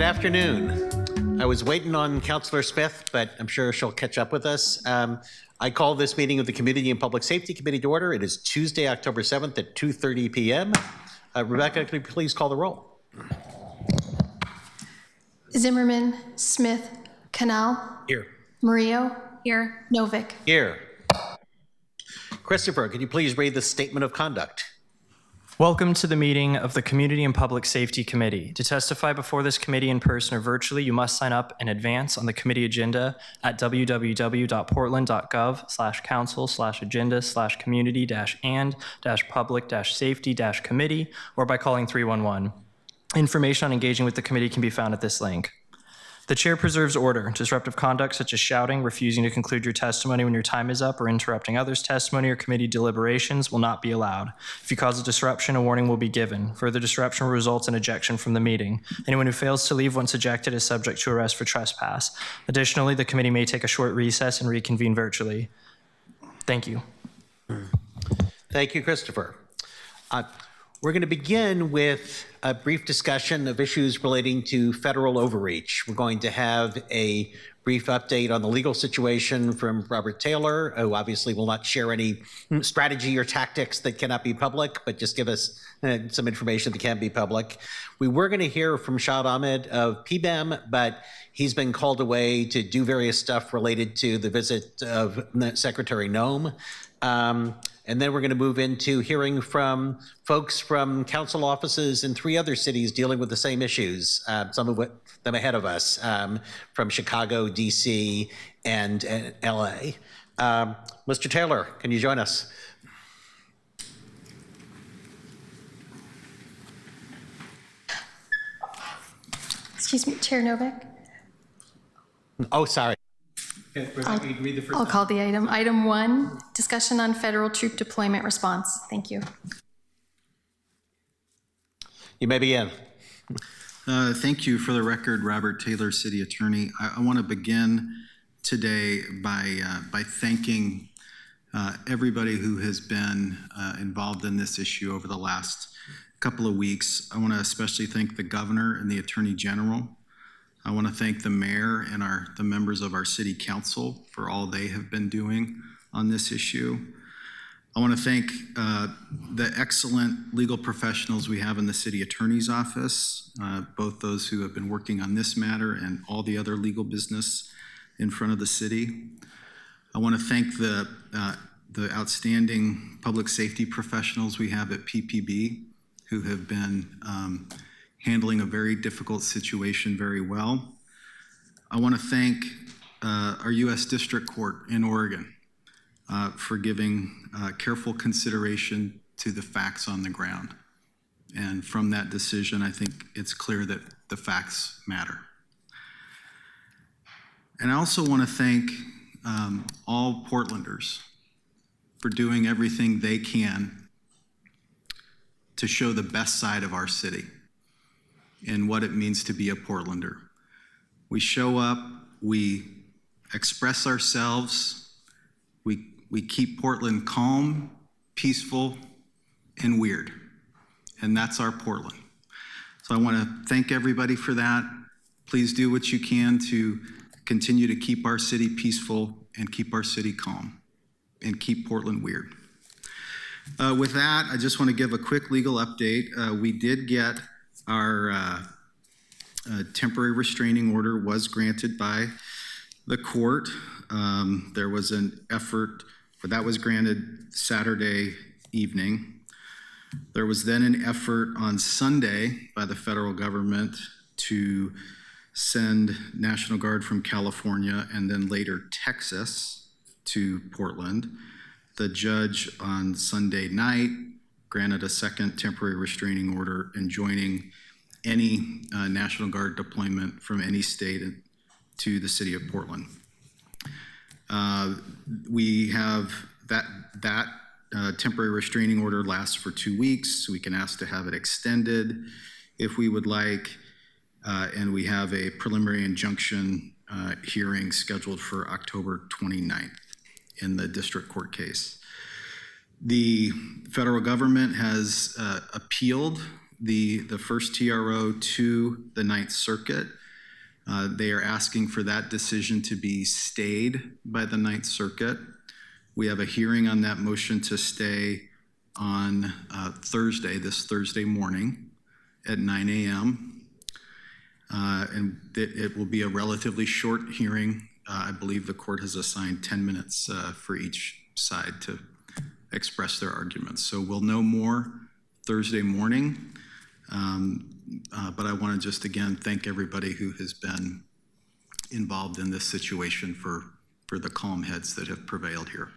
afternoon. I was waiting on Councillor Smith, but I'm sure she'll catch up with us. I call this meeting of the Community and Public Safety Committee to order. It is Tuesday, October 7th at 2:30 p.m. Rebecca, could you please call the roll? Zimmerman, Smith, Canal. Here. Murillo. Here. Novick. Here. Christopher, could you please read the statement of conduct? Welcome to the meeting of the Community and Public Safety Committee. To testify before this committee in person or virtually, you must sign up in advance on the committee agenda at www.portland.gov/council/agenda/community-and-public-safety-committee or by calling 311. Information on engaging with the committee can be found at this link. The chair preserves order. Disruptive conduct such as shouting, refusing to conclude your testimony when your time is up, or interrupting others' testimony or committee deliberations will not be allowed. If you cause a disruption, a warning will be given. Further disruption results in ejection from the meeting. Anyone who fails to leave once ejected is subject to arrest for trespass. Additionally, the committee may take a short recess and reconvene virtually. Thank you. Thank you, Christopher. We're going to begin with a brief discussion of issues relating to federal overreach. We're going to have a brief update on the legal situation from Robert Taylor, who obviously will not share any strategy or tactics that cannot be public, but just give us some information that can be public. We were going to hear from Shad Ahmed of PBEM, but he's been called away to do various stuff related to the visit of Secretary Noem. And then we're going to move into hearing from folks from council offices in 3 other cities dealing with the same issues, some of them ahead of us, from Chicago, DC, and LA. Mr. Taylor, can you join us? Excuse me, Chair Novick. Oh, sorry. Read the first I'll call the item. Item 1, discussion on federal troop deployment response. Thank you. You may begin. Thank you. For the record, Robert Taylor, City Attorney. I want to begin today by thanking everybody who has been involved in this issue over the last couple of weeks. I want to especially thank the Governor and the Attorney General. I want to thank the mayor and the members of our city council for all they have been doing on this issue. I want to thank the excellent legal professionals we have in the city attorney's office, both those who have been working on this matter and all the other legal business in front of the city. I want to thank the outstanding public safety professionals we have at PPB who have been handling a very difficult situation very well. I want to thank our U.S. District Court in Oregon for giving careful consideration to the facts on the ground. And from that decision, I think it's clear that the facts matter. And I also want to thank all Portlanders for doing everything they can to show the best side of our city and what it means to be a Portlander. We show up, we express ourselves, we keep Portland calm, peaceful, and weird. And that's our Portland. So I want to thank everybody for that. Please do what you can to continue to keep our city peaceful and keep our city calm and keep Portland weird. With that, I just want to give a quick legal update. We did get our temporary restraining order was granted by the court. There was an effort, but that was granted Saturday evening. There was then an effort on Sunday by the federal government to send National Guard from California and then later Texas to Portland. The judge on Sunday night granted a second temporary restraining order enjoining any National Guard deployment from any state to the city of Portland. We have that temporary restraining order lasts for 2 weeks. So we can ask to have it extended if we would like. And we have a preliminary injunction hearing scheduled for October 29th in the district court case. The federal government has appealed the first TRO to the Ninth Circuit. They are asking for that decision to be stayed by the Ninth Circuit. We have a hearing on that motion to stay on this Thursday morning at 9 a.m. And it will be a relatively short hearing. I believe the court has assigned 10 minutes for each side to express their arguments. So we'll know more Thursday morning. But I want to just again thank everybody who has been involved in this situation for the calm heads that have prevailed here.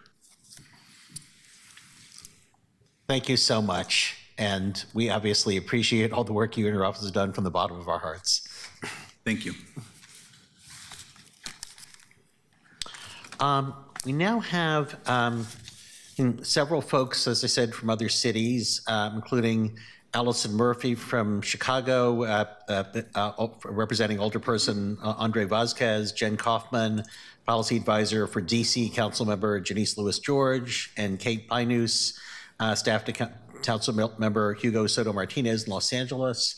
Thank you so much. And we obviously appreciate all the work you and your office have done from the bottom of our hearts. Thank you. We now have several folks, as I said, from other cities, including Allison Murphy from Chicago, representing Alderperson Andre Vasquez, Jen Kaufman, Policy Advisor for DC Councilmember Janice Lewis-George, and Kate Pinus, Staff to Council Member Hugo Soto Martinez in Los Angeles.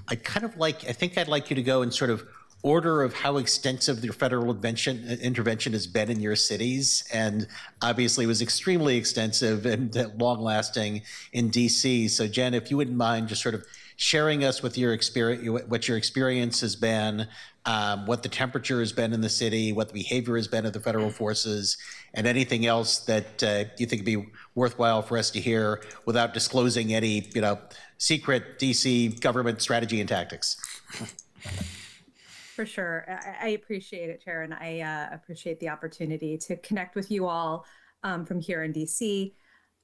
I think I'd like you to go in sort of order of how extensive the federal intervention has been in your cities, and obviously was extremely extensive and long-lasting in DC. So Jen, if you wouldn't mind just sort of sharing us with your experience, what your experience has been, what the temperature has been in the city, what the behavior has been of the federal forces, and anything else that you think would be worthwhile for us to hear without disclosing any, secret DC government strategy and tactics. For sure. I appreciate it, Chair, and I appreciate the opportunity to connect with you all from here in DC.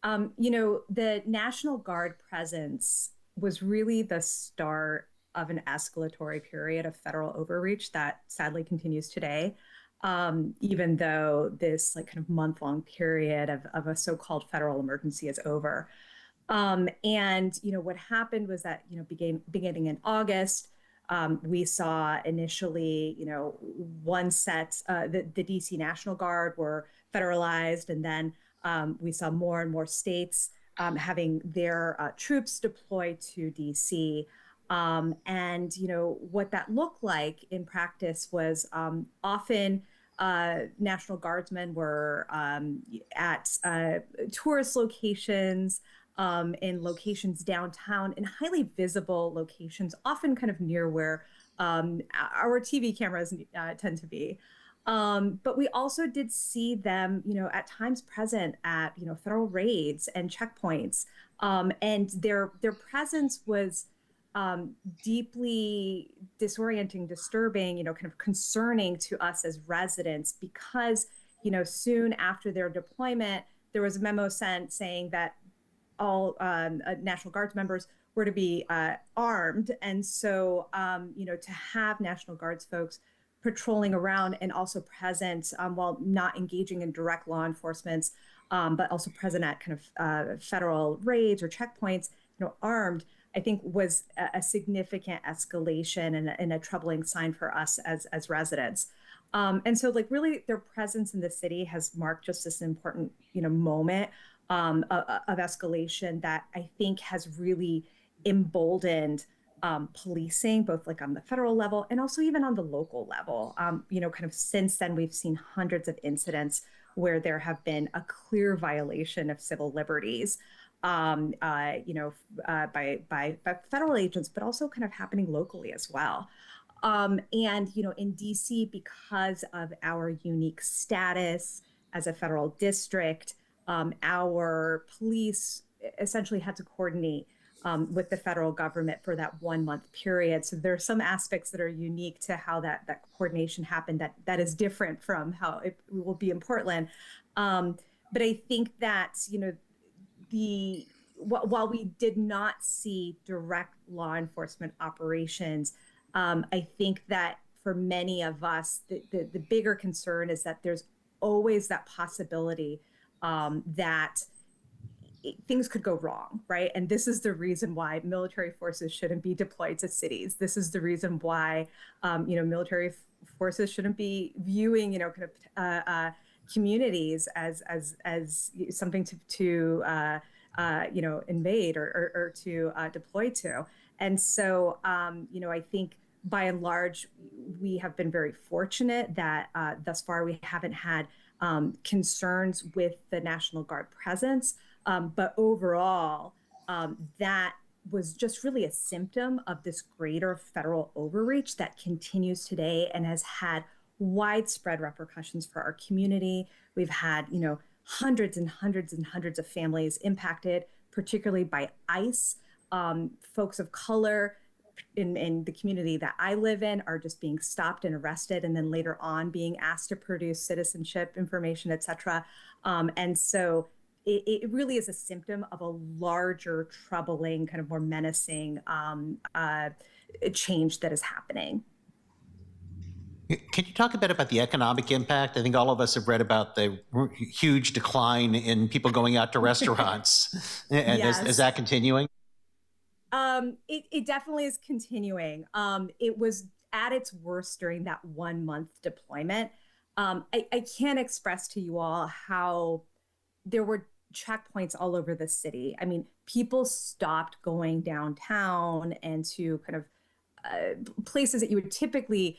The National Guard presence was really the start of an escalatory period of federal overreach that sadly continues today, even though this kind of month-long period of a so-called federal emergency is over. What happened was that, beginning in August, we saw initially, one set, the DC National Guard were federalized, and then we saw more and more states having their troops deployed to DC. What that looked like in practice was often National Guardsmen were at tourist locations, in locations downtown, in highly visible locations, often kind of near where our TV cameras tend to be. But we also did see them, at times present at, federal raids and checkpoints. And their presence was deeply disorienting, disturbing, kind of concerning to us as residents, because, soon after their deployment, there was a memo sent saying that all National Guards members were to be armed. And so, to have National Guards folks patrolling around and also present while not engaging in direct law enforcement, but also present at kind of federal raids or checkpoints, armed, I think was a significant escalation and a troubling sign for us as residents. And so really their presence in the city has marked just this important, moment of escalation that I think has really emboldened policing, both on the federal level and also even on the local level. Kind of since then, we've seen hundreds of incidents where there have been a clear violation of civil liberties, by federal agents, but also kind of happening locally as well. In DC, because of our unique status as a federal district, our police essentially had to coordinate with the federal government for that 1 month period. So there are some aspects that are unique to how that coordination happened that is different from how it will be in Portland. But I think that, while we did not see direct law enforcement operations, I think that for many of us, the bigger concern is that there's always that possibility that things could go wrong, right? And this is the reason why military forces shouldn't be deployed to cities. This is the reason why, military forces shouldn't be viewing, communities as something to invade or to deploy to. And so, I think by and large, we have been very fortunate that thus far we haven't had concerns with the National Guard presence. But overall, that was just really a symptom of this greater federal overreach that continues today and has had widespread repercussions for our community. We've had, hundreds and hundreds and hundreds of families impacted, particularly by ICE. Folks of color in the community that I live in are just being stopped and arrested, and then later on being asked to produce citizenship information, et cetera. And so it really is a symptom of a larger, troubling, kind of more menacing change that is happening. Can you talk a bit about the economic impact? I think all of us have read about the huge decline in people going out to restaurants. And Yes. is that continuing? It definitely is continuing. It was at its worst during that 1 month deployment. I can't express to you all how there were checkpoints all over the city. I mean, people stopped going downtown and to kind of places that you would typically,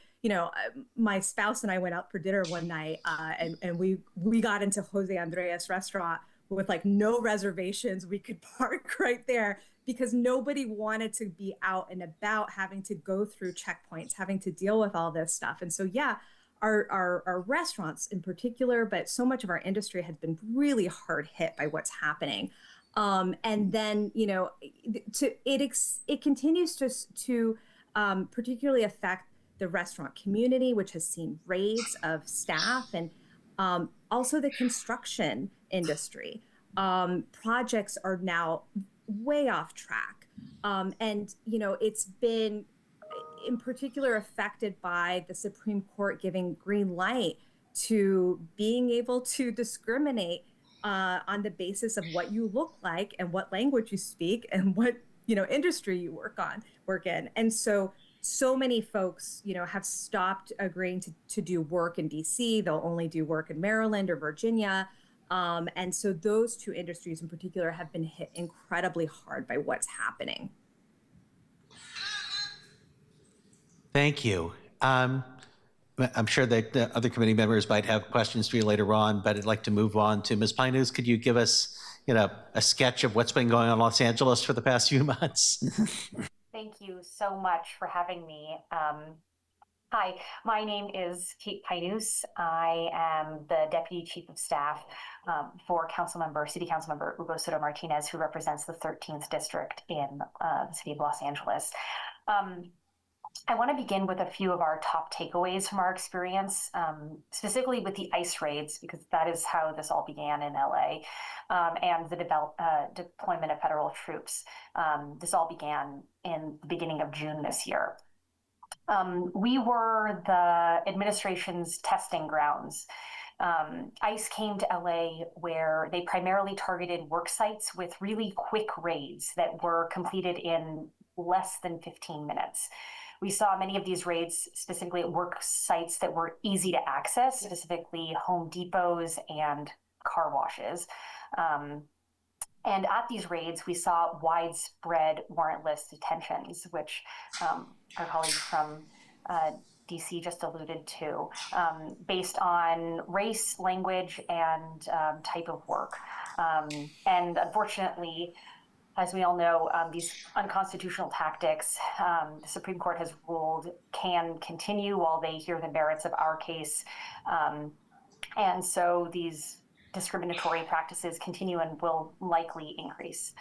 my spouse and I went out for dinner one night, and we got into Jose Andres restaurant with like no reservations. We could park right there because nobody wanted to be out and about, having to go through checkpoints, having to deal with all this stuff. And so, yeah, our restaurants in particular, but so much of our industry has been really hard hit by what's happening. And then, it continues to particularly affect the restaurant community, which has seen raids of staff, and also the construction industry. Projects are now way off track. And, it's been in particular affected by the Supreme Court giving green light to being able to discriminate on the basis of what you look like and what language you speak and what, industry you work in. And so many folks, have stopped agreeing to do work in DC. They'll only do work in Maryland or Virginia. And so those two industries in particular have been hit incredibly hard by what's happening. Thank you. I'm sure that the other committee members might have questions for you later on, but I'd like to move on to Ms. Pinus. Could you give us, a sketch of what's been going on in Los Angeles for the past few months? Thank you so much for having me. Hi, my name is Kate Pinus. I am the Deputy Chief of Staff for City Council Member Hugo Soto Martinez, who represents the 13th District in the city of Los Angeles. I want to begin with a few of our top takeaways from our experience, specifically with the ICE raids, because that is how this all began in LA, and the deployment of federal troops. This all began in the beginning of June this year. We were the administration's testing grounds. ICE came to LA where they primarily targeted work sites with really quick raids that were completed in less than 15 minutes. We saw many of these raids specifically at work sites that were easy to access, specifically Home Depots and car washes. And at these raids, we saw widespread warrantless detentions, which our colleague from DC just alluded to, based on race, language, and type of work. And unfortunately, as we all know, these unconstitutional tactics, the Supreme Court has ruled, can continue while they hear the merits of our case. And so these discriminatory practices continue and will likely increase.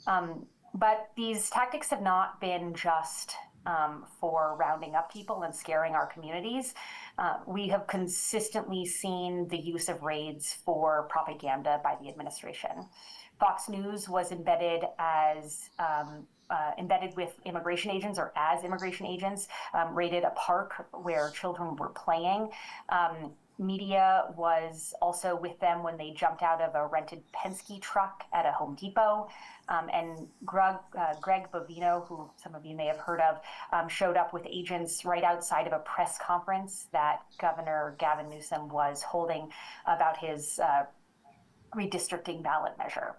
But these tactics have not been just for rounding up people and scaring our communities. We have consistently seen the use of raids for propaganda by the administration. Fox News was embedded with immigration agents, or as immigration agents, raided a park where children were playing. Media was also with them when they jumped out of a rented Penske truck at a Home Depot. And Greg Bovino, who some of you may have heard of, showed up with agents right outside of a press conference that Governor Gavin Newsom was holding about his redistricting ballot measure.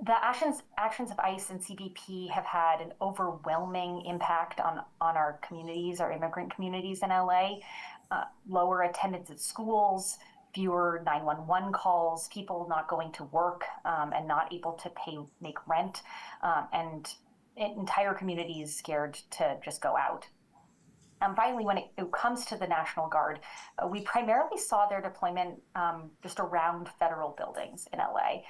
The actions of ICE and CBP have had an overwhelming impact on our communities, our immigrant communities in LA. Lower attendance at schools, fewer 911 calls, people not going to work and not able to make rent, and entire communities scared to just go out. Finally, when it comes to the National Guard, we primarily saw their deployment just around federal buildings in LA.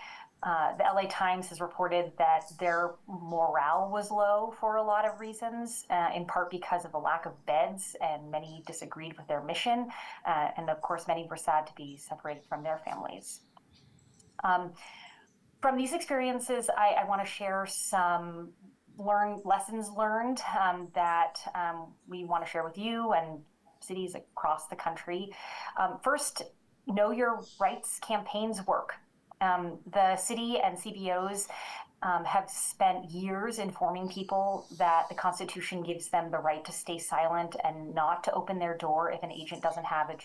The LA Times has reported that their morale was low for a lot of reasons, in part because of the lack of beds, and many disagreed with their mission. And of course, many were sad to be separated from their families. From these experiences, I want to share some lessons learned that we want to share with you and cities across the country. First, know your rights campaigns work. The city and CBOs have spent years informing people that the Constitution gives them the right to stay silent and not to open their door if an agent doesn't have a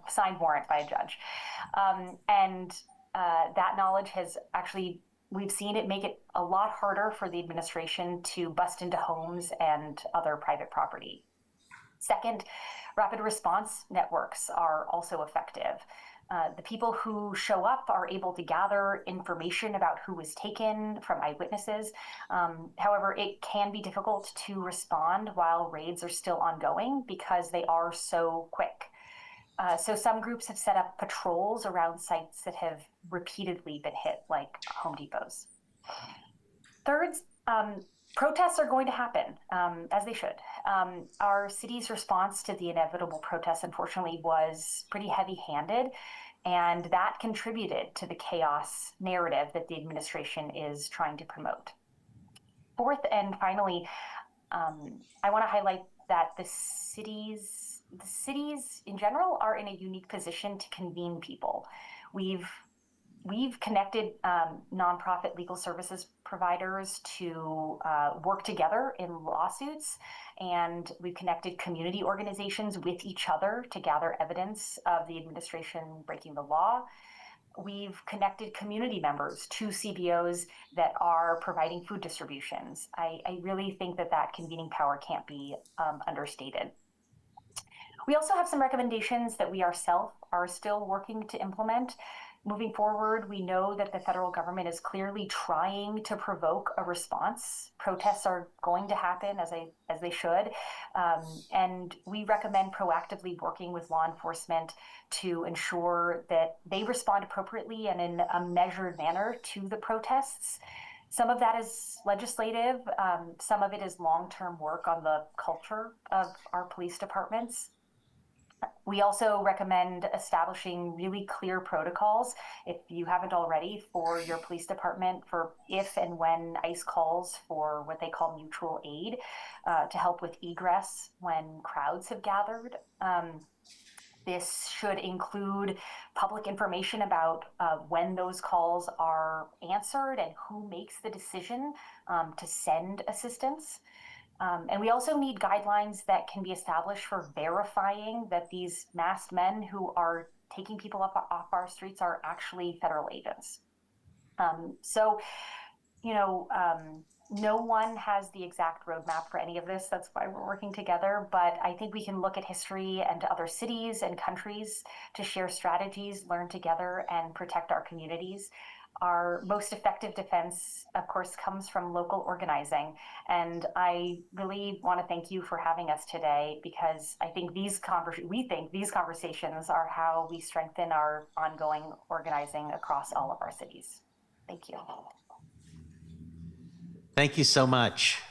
signed warrant by a judge. That knowledge has actually, we've seen it make it a lot harder for the administration to bust into homes and other private property. Second, rapid response networks are also effective. The people who show up are able to gather information about who was taken from eyewitnesses. However, it can be difficult to respond while raids are still ongoing because they are so quick. So some groups have set up patrols around sites that have repeatedly been hit, like Home Depots. Third, protests are going to happen, as they should. Our city's response to the inevitable protests, unfortunately, was pretty heavy-handed, and that contributed to the chaos narrative that the administration is trying to promote. Fourth, and finally, I want to highlight that the cities in general are in a unique position to convene people. We've connected nonprofit legal services providers to work together in lawsuits, and we've connected community organizations with each other to gather evidence of the administration breaking the law. We've connected community members to CBOs that are providing food distributions. I really think that convening power can't be understated. We also have some recommendations that we ourselves are still working to implement. Moving forward, we know that the federal government is clearly trying to provoke a response. Protests are going to happen as they should. And we recommend proactively working with law enforcement to ensure that they respond appropriately and in a measured manner to the protests. Some of that is legislative. Some of it is long-term work on the culture of our police departments. We also recommend establishing really clear protocols, if you haven't already, for your police department for if and when ICE calls for what they call mutual aid to help with egress when crowds have gathered. This should include public information about when those calls are answered and who makes the decision to send assistance. And we also need guidelines that can be established for verifying that these masked men who are taking people off our streets are actually federal agents. No one has the exact roadmap for any of this. That's why we're working together. But I think we can look at history and to other cities and countries to share strategies, learn together, and protect our communities. Our most effective defense, of course, comes from local organizing. And I really want to thank you for having us today, because I think these conversations are how we strengthen our ongoing organizing across all of our cities. Thank you. Thank you so much.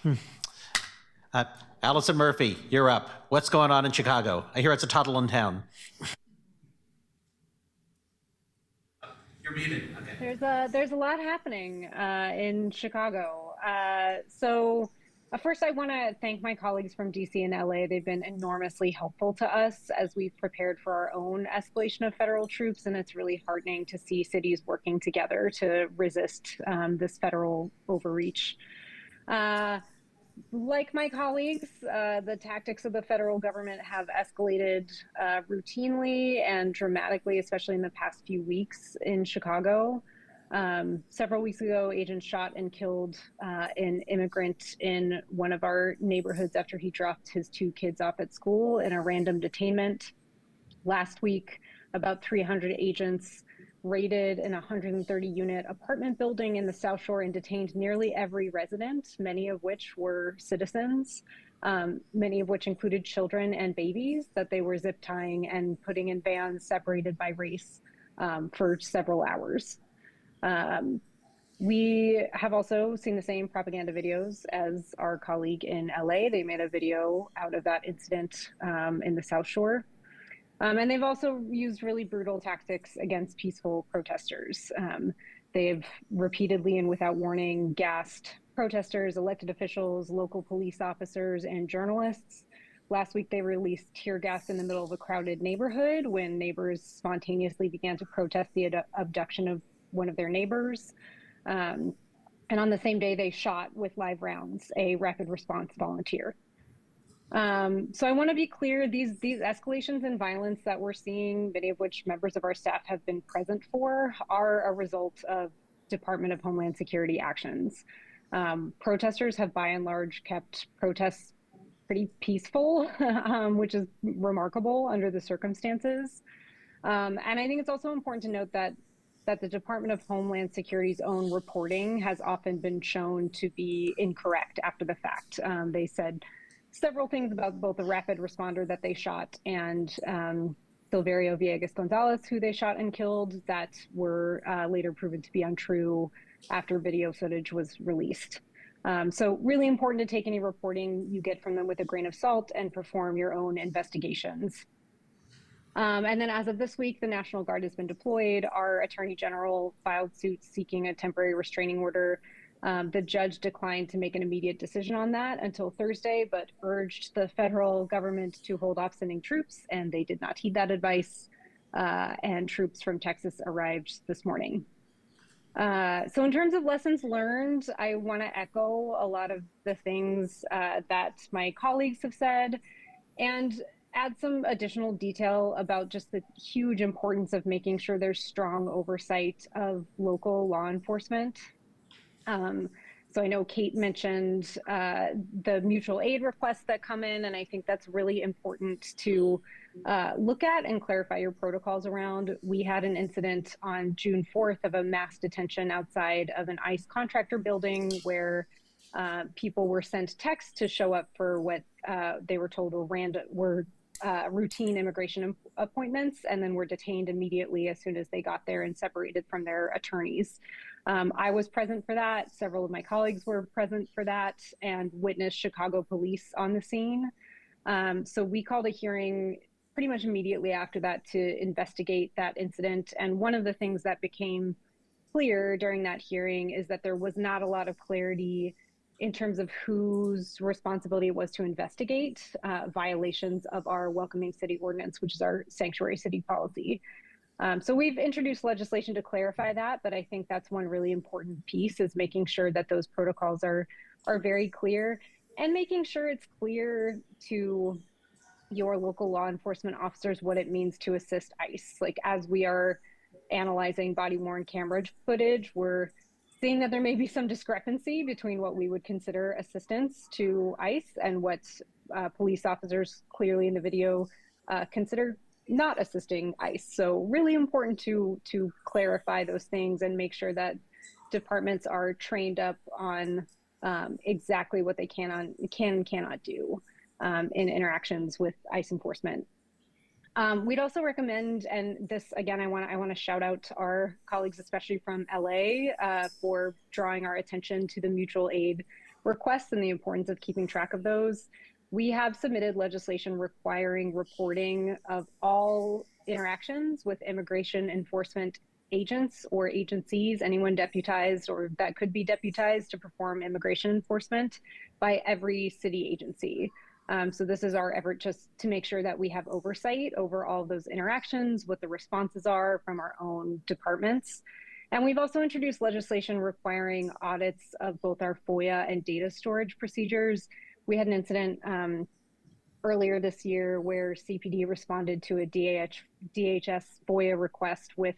Allison Murphy, you're up. What's going on in Chicago? I hear it's a toddling town. You're muted. Okay. There's a lot happening in Chicago. So first, I want to thank my colleagues from DC and LA. They've been enormously helpful to us as we've prepared for our own escalation of federal troops, and it's really heartening to see cities working together to resist this federal overreach. Like my colleagues, the tactics of the federal government have escalated routinely and dramatically, especially in the past few weeks in Chicago. Several weeks ago, agents shot and killed an immigrant in one of our neighborhoods after he dropped his 2 kids off at school in a random detainment. Last week, about 300 agents raided an 130-unit apartment building in the South Shore and detained nearly every resident, many of which were citizens, many of which included children and babies that they were zip tying and putting in vans separated by race for several hours. We have also seen the same propaganda videos as our colleague in LA. They made a video out of that incident in the South Shore. And they've also used really brutal tactics against peaceful protesters. They've repeatedly and without warning gassed protesters, elected officials, local police officers, and journalists. Last week, they released tear gas in the middle of a crowded neighborhood when neighbors spontaneously began to protest the abduction of one of their neighbors. And on the same day, they shot with live rounds a rapid response volunteer. So I want to be clear, these escalations in violence that we're seeing, many of which members of our staff have been present for, are a result of Department of Homeland Security actions. Protesters have by and large kept protests pretty peaceful, which is remarkable under the circumstances. And I think it's also important to note that the Department of Homeland Security's own reporting has often been shown to be incorrect after the fact. They said several things about both the rapid responder that they shot and Silverio Villegas Gonzalez, who they shot and killed, that were later proven to be untrue after video footage was released. So really important to take any reporting you get from them with a grain of salt and perform your own investigations. And then as of this week, the National Guard has been deployed. Our Attorney General filed suits seeking a temporary restraining order. The judge declined to make an immediate decision on that until Thursday, but urged the federal government to hold off sending troops, and they did not heed that advice. And troops from Texas arrived this morning. So in terms of lessons learned, I want to echo a lot of the things that my colleagues have said and add some additional detail about just the huge importance of making sure there's strong oversight of local law enforcement. So I know Kate mentioned the mutual aid requests that come in, and I think that's really important to look at and clarify your protocols around. We had an incident on June 4th of a mass detention outside of an ICE contractor building where people were sent texts to show up for what they were told were routine immigration appointments, and then were detained immediately as soon as they got there and separated from their attorneys. I was present for that. Several of my colleagues were present for that and witnessed Chicago police on the scene. So we called a hearing pretty much immediately after that to investigate that incident. And one of the things that became clear during that hearing is that there was not a lot of clarity in terms of whose responsibility it was to investigate violations of our Welcoming City Ordinance, which is our sanctuary city policy. So we've introduced legislation to clarify that, but I think that's one really important piece, is making sure that those protocols are very clear, and making sure it's clear to your local law enforcement officers what it means to assist ICE. Like, as we are analyzing body-worn camera footage, we're seeing that there may be some discrepancy between what we would consider assistance to ICE and what police officers clearly in the video consider not assisting ICE. So really important to clarify those things and make sure that departments are trained up on exactly what they can and cannot do in interactions with ICE enforcement. We'd also recommend, and this again, I want to shout out to our colleagues, especially from LA, for drawing our attention to the mutual aid requests and the importance of keeping track of those. We have submitted legislation requiring reporting of all interactions with immigration enforcement agents or agencies, anyone deputized or that could be deputized to perform immigration enforcement, by every city agency. So this is our effort just to make sure that we have oversight over all of those interactions, what the responses are from our own departments. And we've also introduced legislation requiring audits of both our FOIA and data storage procedures. We had an incident earlier this year where CPD responded to a DHS FOIA request with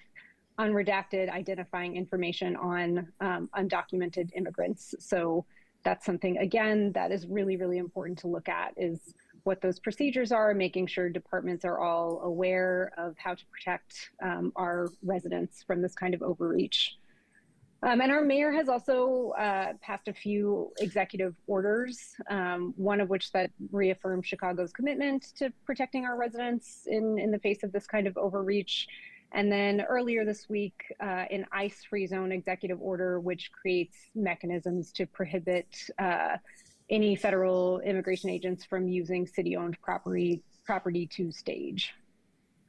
unredacted identifying information on undocumented immigrants. So that's something, again, that is really, really important to look at, is what those procedures are, making sure departments are all aware of how to protect our residents from this kind of overreach. And our mayor has also passed a few executive orders, one of which that reaffirmed Chicago's commitment to protecting our residents in the face of this kind of overreach. And then earlier this week, an ICE-free zone executive order, which creates mechanisms to prohibit any federal immigration agents from using city-owned property to stage.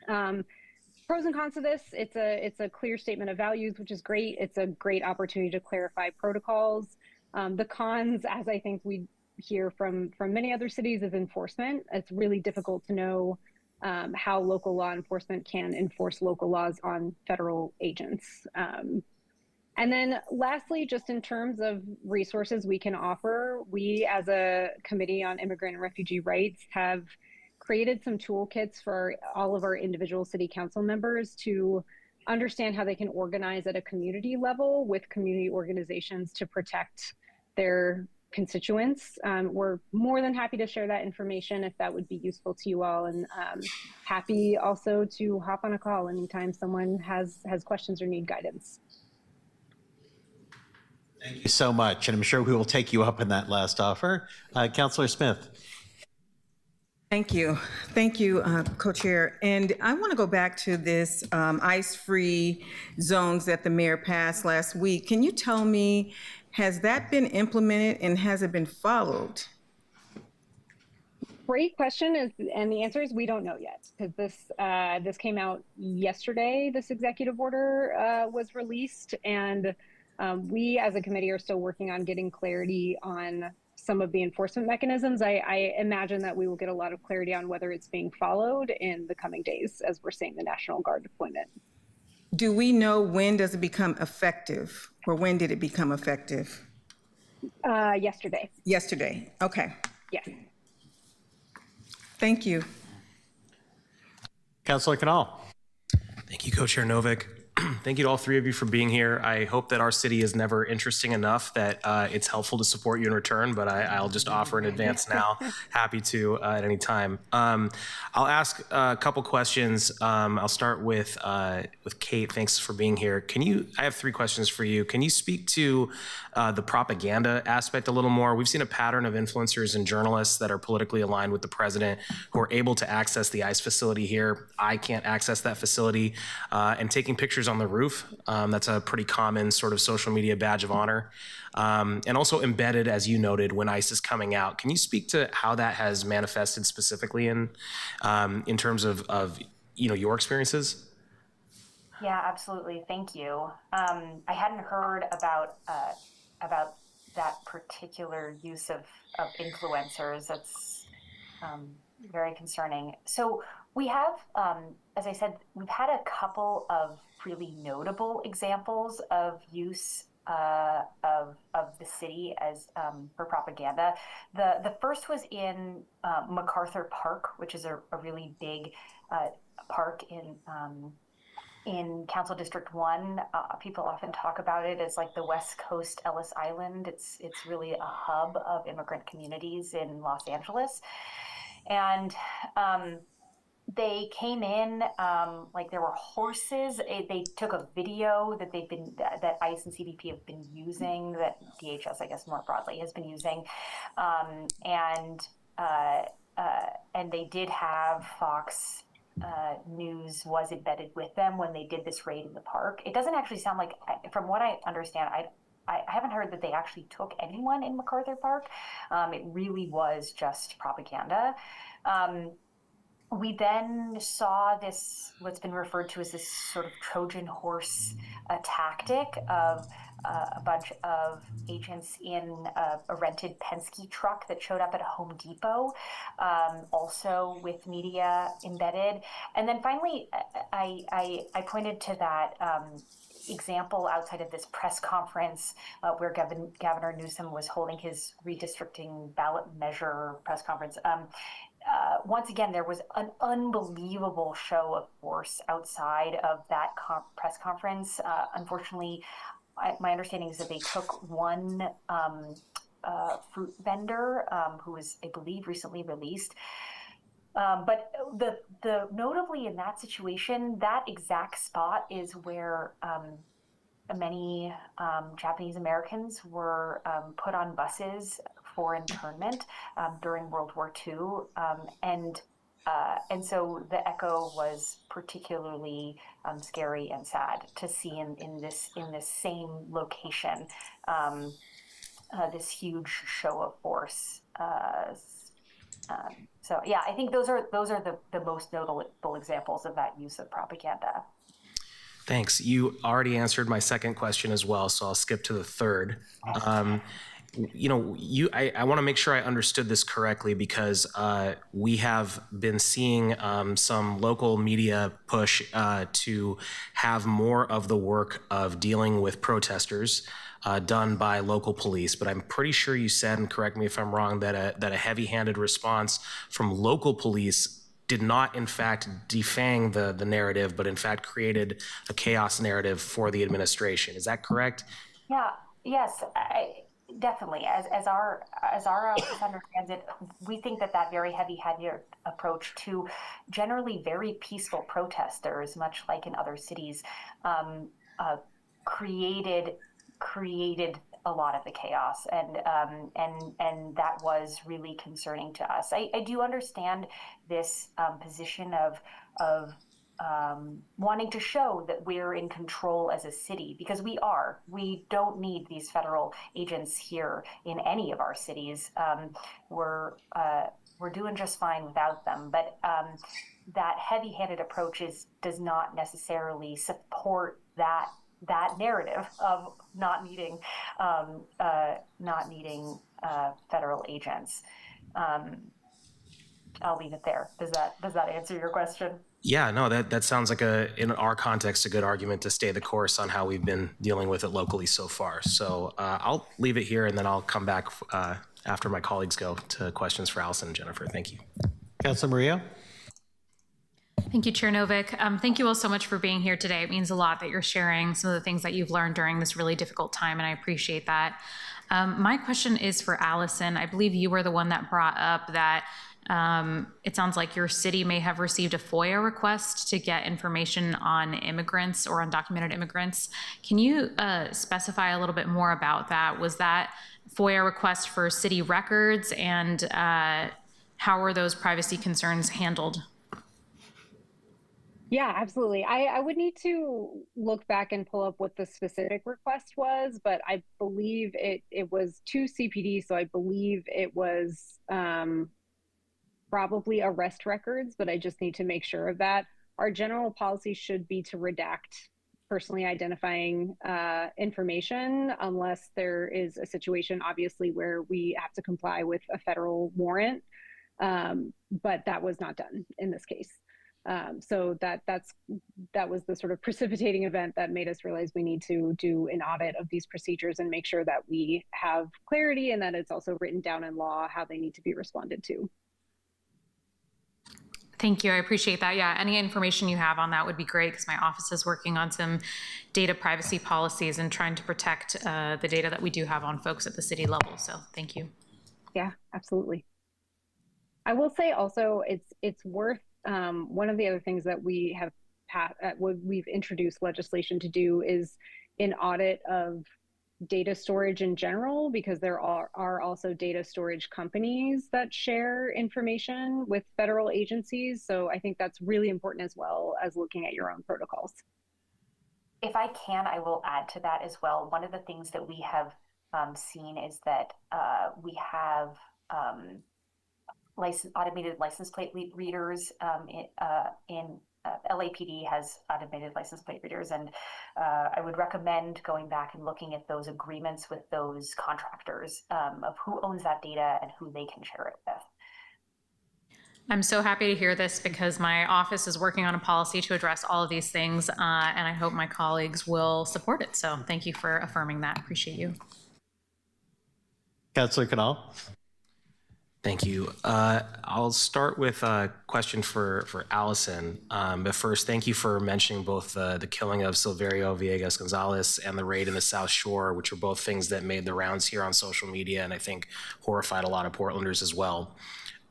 Pros and cons of this: it's a clear statement of values, which is great. It's a great opportunity to clarify protocols. The cons, as I think we hear from many other cities, is enforcement. It's really difficult to know how local law enforcement can enforce local laws on federal agents. And then lastly, just in terms of resources we can offer, we as a Committee on Immigrant and Refugee Rights have created some toolkits for all of our individual city council members to understand how they can organize at a community level with community organizations to protect their constituents. We're more than happy to share that information if that would be useful to you all, and happy also to hop on a call anytime someone has questions or need guidance. Thank you so much, and I'm sure we will take you up on that last offer. Councillor Smith. Thank you. Thank you, Co-Chair. And I want to go back to this ICE-free zones that the mayor passed last week. Can you tell me, has that been implemented and has it been followed? Great question, and the answer is we don't know yet, because this came out yesterday. This executive order was released, and we as a committee are still working on getting clarity on some of the enforcement mechanisms. I imagine that we will get a lot of clarity on whether it's being followed in the coming days as we're seeing the National Guard deployment. Do we know when does it become effective, or when did it become effective? Yesterday. Yesterday, okay. Yes. Thank you. Councillor Canal. Thank you, Co-Chair Novick. Thank you to all three of you for being here. I hope that our city is never interesting enough that it's helpful to support you in return, but I'll just offer in advance now. Happy to at any time. I'll ask a couple questions. I'll start with Kate. Thanks for being here. I have three questions for you. Can you speak to the propaganda aspect a little more? We've seen a pattern of influencers and journalists that are politically aligned with the president who are able to access the ICE facility here. I can't access that facility, and taking pictures on the roof. That's a pretty common sort of social media badge of honor. And also embedded, as you noted, when ICE is coming out. Can you speak to how that has manifested specifically in terms of your experiences? Yeah, absolutely. Thank you. I hadn't heard about that particular use of influencers. That's very concerning. So we have, as I said, we've had a couple of really notable examples of use of the city as for propaganda. The first was in MacArthur Park, which is a really big park in Council District 1. People often talk about it as like the West Coast Ellis Island. It's really a hub of immigrant communities in Los Angeles. And they came in, like there were horses. They took a video that that ICE and CBP have been using, that DHS, I guess more broadly, has been using. And they did have Fox News was embedded with them when they did this raid in the park. It doesn't actually sound like, from what I understand, I haven't heard that they actually took anyone in MacArthur Park. It really was just propaganda. We then saw this, what's been referred to as this sort of Trojan horse tactic of a bunch of agents in a rented Penske truck that showed up at a Home Depot, also with media embedded. And then finally, I pointed to that example outside of this press conference where Governor Newsom was holding his redistricting ballot measure press conference. Once again, there was an unbelievable show of force outside of that press conference. Unfortunately, my understanding is that they took one fruit vendor who was, I believe, recently released. But the notably in that situation, that exact spot is where many Japanese Americans were put on buses for internment during World War II, and so the echo was particularly scary and sad to see in this same location, this huge show of force. So yeah, I think those are the most notable examples of that use of propaganda. Thanks. You already answered my second question as well, so I'll skip to the third. I want to make sure I understood this correctly, because we have been seeing some local media push to have more of the work of dealing with protesters done by local police. But I'm pretty sure you said, and correct me if I'm wrong, that a heavy-handed response from local police did not, in fact, defang the narrative, but in fact created a chaos narrative for the administration. Is that correct? Yeah. Yes. Definitely. As our office understands it, we think that very heavy-handed approach to generally very peaceful protesters, much like in other cities, created a lot of the chaos, and that was really concerning to us. I do understand this position of wanting to show that we're in control as a city, because we are. We don't need these federal agents here in any of our cities. We're doing just fine without them. But that heavy-handed approach does not necessarily support that narrative of not needing federal agents. I'll leave it there. Does that answer your question? Yeah, no, that sounds like in our context, a good argument to stay the course on how we've been dealing with it locally so far. So I'll leave it here, and then I'll come back after my colleagues go to questions for Allison and Jennifer. Thank you. Councilor Murillo? Thank you, Chair Novick. Thank you all so much for being here today. It means a lot that you're sharing some of the things that you've learned during this really difficult time, and I appreciate that. My question is for Allison. I believe you were the one that brought up that it sounds like your city may have received a FOIA request to get information on immigrants or undocumented immigrants. Can you specify a little bit more about that? Was that FOIA request for city records, and how were those privacy concerns handled? Yeah, absolutely. I would need to look back and pull up what the specific request was, but I believe it was to CPD, so I believe it was probably arrest records, but I just need to make sure of that. Our general policy should be to redact personally identifying information unless there is a situation, obviously, where we have to comply with a federal warrant, but that was not done in this case. So that was the sort of precipitating event that made us realize we need to do an audit of these procedures and make sure that we have clarity and that it's also written down in law how they need to be responded to. Thank you. I appreciate that. Yeah, any information you have on that would be great, because my office is working on some data privacy policies and trying to protect the data that we do have on folks at the city level. So thank you. Yeah, absolutely. I will say also it's worth, one of the other things that we have we've introduced legislation to do is an audit of data storage in general, because there are also data storage companies that share information with federal agencies. So I think that's really important, as well as looking at your own protocols. If I can, I will add to that as well. One of the things that we have seen is that we have automated license plate readers in LAPD has automated license plate readers, and I would recommend going back and looking at those agreements with those contractors of who owns that data and who they can share it with. I'm so happy to hear this because my office is working on a policy to address all of these things, and I hope my colleagues will support it. So thank you for affirming that. Appreciate you. Councilor Canal. Thank you. I'll start with a question for Allison. But first, thank you for mentioning both the killing of Silverio Villegas Gonzalez and the raid in the South Shore, which are both things that made the rounds here on social media and I think horrified a lot of Portlanders as well.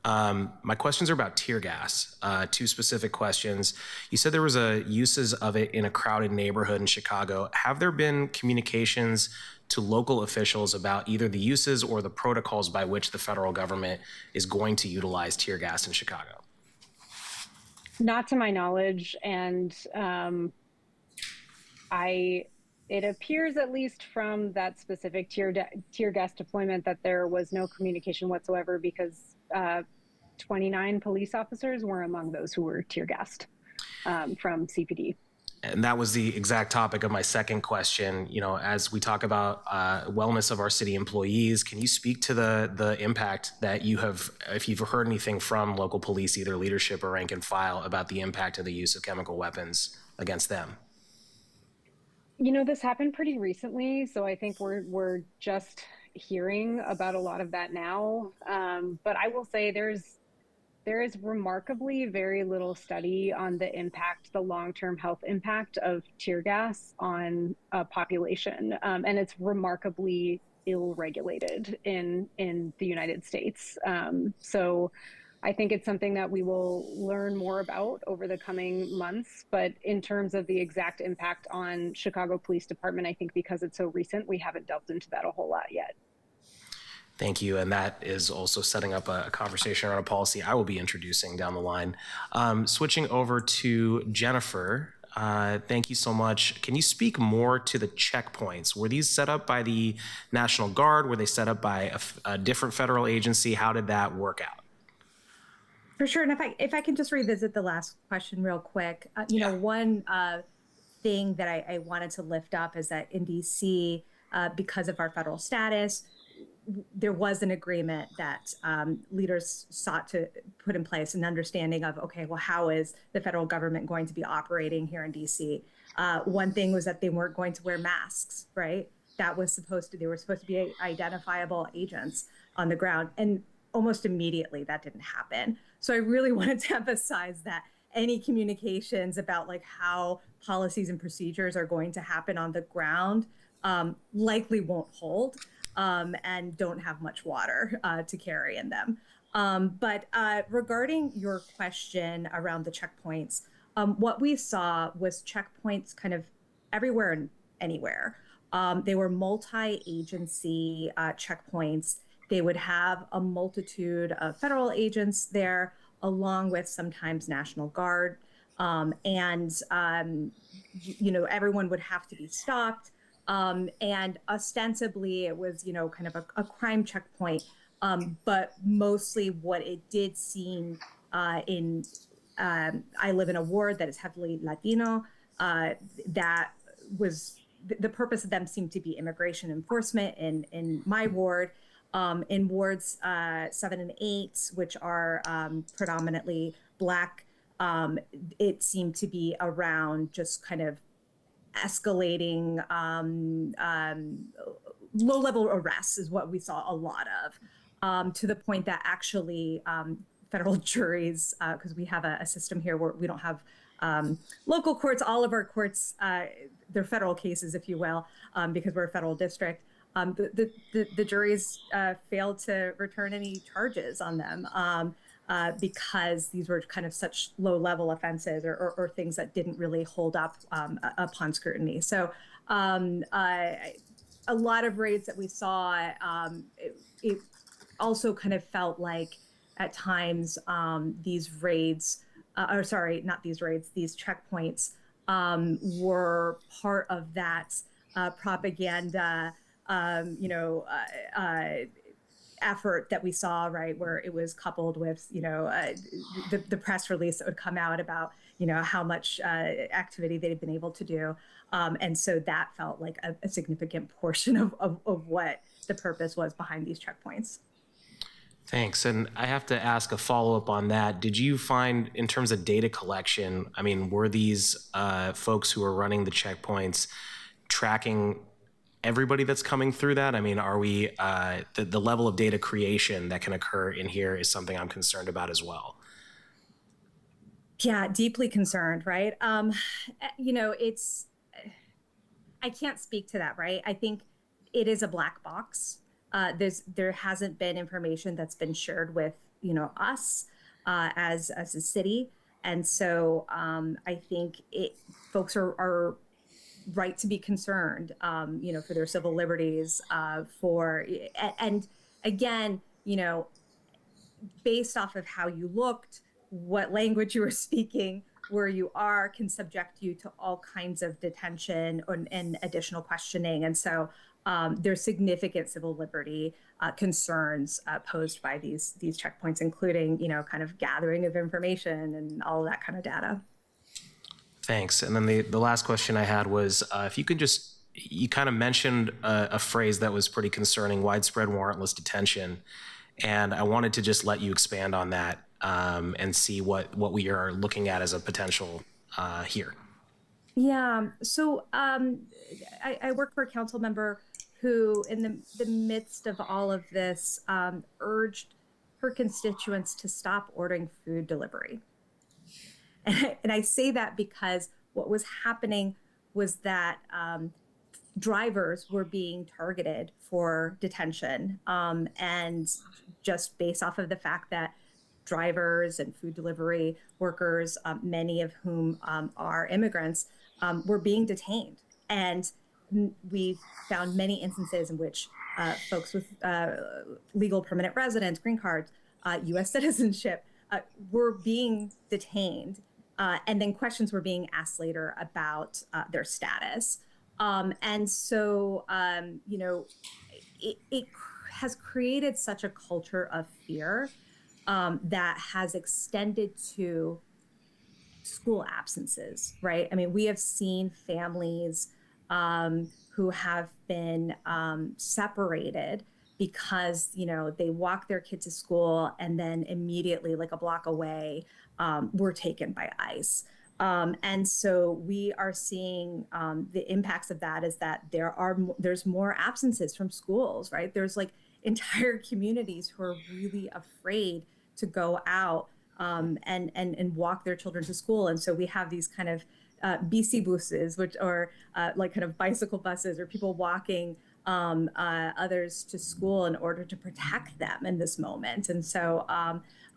My questions are about tear gas. Two specific questions. You said there was uses of it in a crowded neighborhood in Chicago. Have there been communications to local officials about either the uses or the protocols by which the federal government is going to utilize tear gas in Chicago? Not to my knowledge, and it appears, at least from that specific tear gas deployment, that there was no communication whatsoever because 29 police officers were among those who were tear gassed from CPD. And that was the exact topic of my second question. You know, as we talk about wellness of our city employees, can you speak to the impact that you have, if you've heard anything from local police, either leadership or rank and file, about the impact of the use of chemical weapons against them? You know, this happened pretty recently, so I think we're just hearing about a lot of that now. But I will say there is remarkably very little study on the impact, the long-term health impact of tear gas on a population. And it's remarkably ill-regulated in the United States. So I think it's something that we will learn more about over the coming months. But in terms of the exact impact on Chicago Police Department, I think because it's so recent, we haven't delved into that a whole lot yet. Thank you. And that is also setting up a conversation around a policy I will be introducing down the line. Switching over to Jennifer, thank you so much. Can you speak more to the checkpoints? Were these set up by the National Guard? Were they set up by a different federal agency? How did that work out? For sure. And if I can just revisit the last question real quick, you know, one thing that I wanted to lift up is that in DC, because of our federal status, there was an agreement that leaders sought to put in place, an understanding of, okay, well, how is the federal government going to be operating here in DC? One thing was that they weren't going to wear masks, right? They were supposed to be identifiable agents on the ground. And almost immediately that didn't happen. So I really wanted to emphasize that any communications about like how policies and procedures are going to happen on the ground likely won't hold. And don't have much water to carry in them. But regarding your question around the checkpoints, what we saw was checkpoints kind of everywhere and anywhere. They were multi-agency checkpoints. They would have a multitude of federal agents there, along with sometimes National Guard. You know, everyone would have to be stopped. And ostensibly it was, you know, kind of a crime checkpoint. But mostly what it did seem I live in a ward that is heavily Latino, that was, the purpose of them seemed to be immigration enforcement in my ward. In wards 7 and 8, which are predominantly Black, it seemed to be around just kind of escalating low-level arrests is what we saw a lot of, to the point that actually federal juries, because we have a system here where we don't have local courts, all of our courts, they're federal cases, if you will, because we're a federal district. The juries failed to return any charges on them because these were kind of such low-level offenses or things that didn't really hold up upon scrutiny. So a lot of raids that we saw, it also kind of felt like at times these raids, or sorry, not these raids, these checkpoints were part of that propaganda, you know, effort that we saw, right, where it was coupled with, the press release that would come out about, how much activity they'd been able to do. And so that felt like a significant portion of what the purpose was behind these checkpoints. Thanks. And I have to ask a follow-up on that. Did you find, in terms of data collection, I mean, were these folks who are running the checkpoints tracking everybody that's coming through that? I mean, are we, the level of data creation that can occur in here is something I'm concerned about as well. Yeah, deeply concerned, right? I can't speak to that, right? I think it is a black box. There hasn't been information that's been shared with, us as a city. And so I think folks are right to be concerned, for their civil liberties, and again, based off of how you looked, what language you were speaking, where you are, can subject you to all kinds of detention and additional questioning. And so there's significant civil liberty concerns posed by these checkpoints, including, kind of gathering of information and all of that kind of data. Thanks. And then the last question I had was, if you could you kind of mentioned a phrase that was pretty concerning, widespread warrantless detention. And I wanted to just let you expand on that and see what we are looking at as a potential here. Yeah. So I work for a council member who, in the midst of all of this, urged her constituents to stop ordering food delivery. And I say that because what was happening was that drivers were being targeted for detention, and just based off of the fact that drivers and food delivery workers, many of whom are immigrants, were being detained. And we found many instances in which folks with legal permanent residence, green cards, U.S. citizenship, were being detained. And then questions were being asked later about their status. And so, it has created such a culture of fear that has extended to school absences, right? I mean, we have seen families who have been separated because, they walk their kids to school and then immediately, like a block away, were taken by ICE. And so we are seeing the impacts of that is that there's more absences from schools, right? There's like entire communities who are really afraid to go out and walk their children to school. And so we have these kind of BC buses, which are like kind of bicycle buses, or people walking others to school in order to protect them in this moment. And so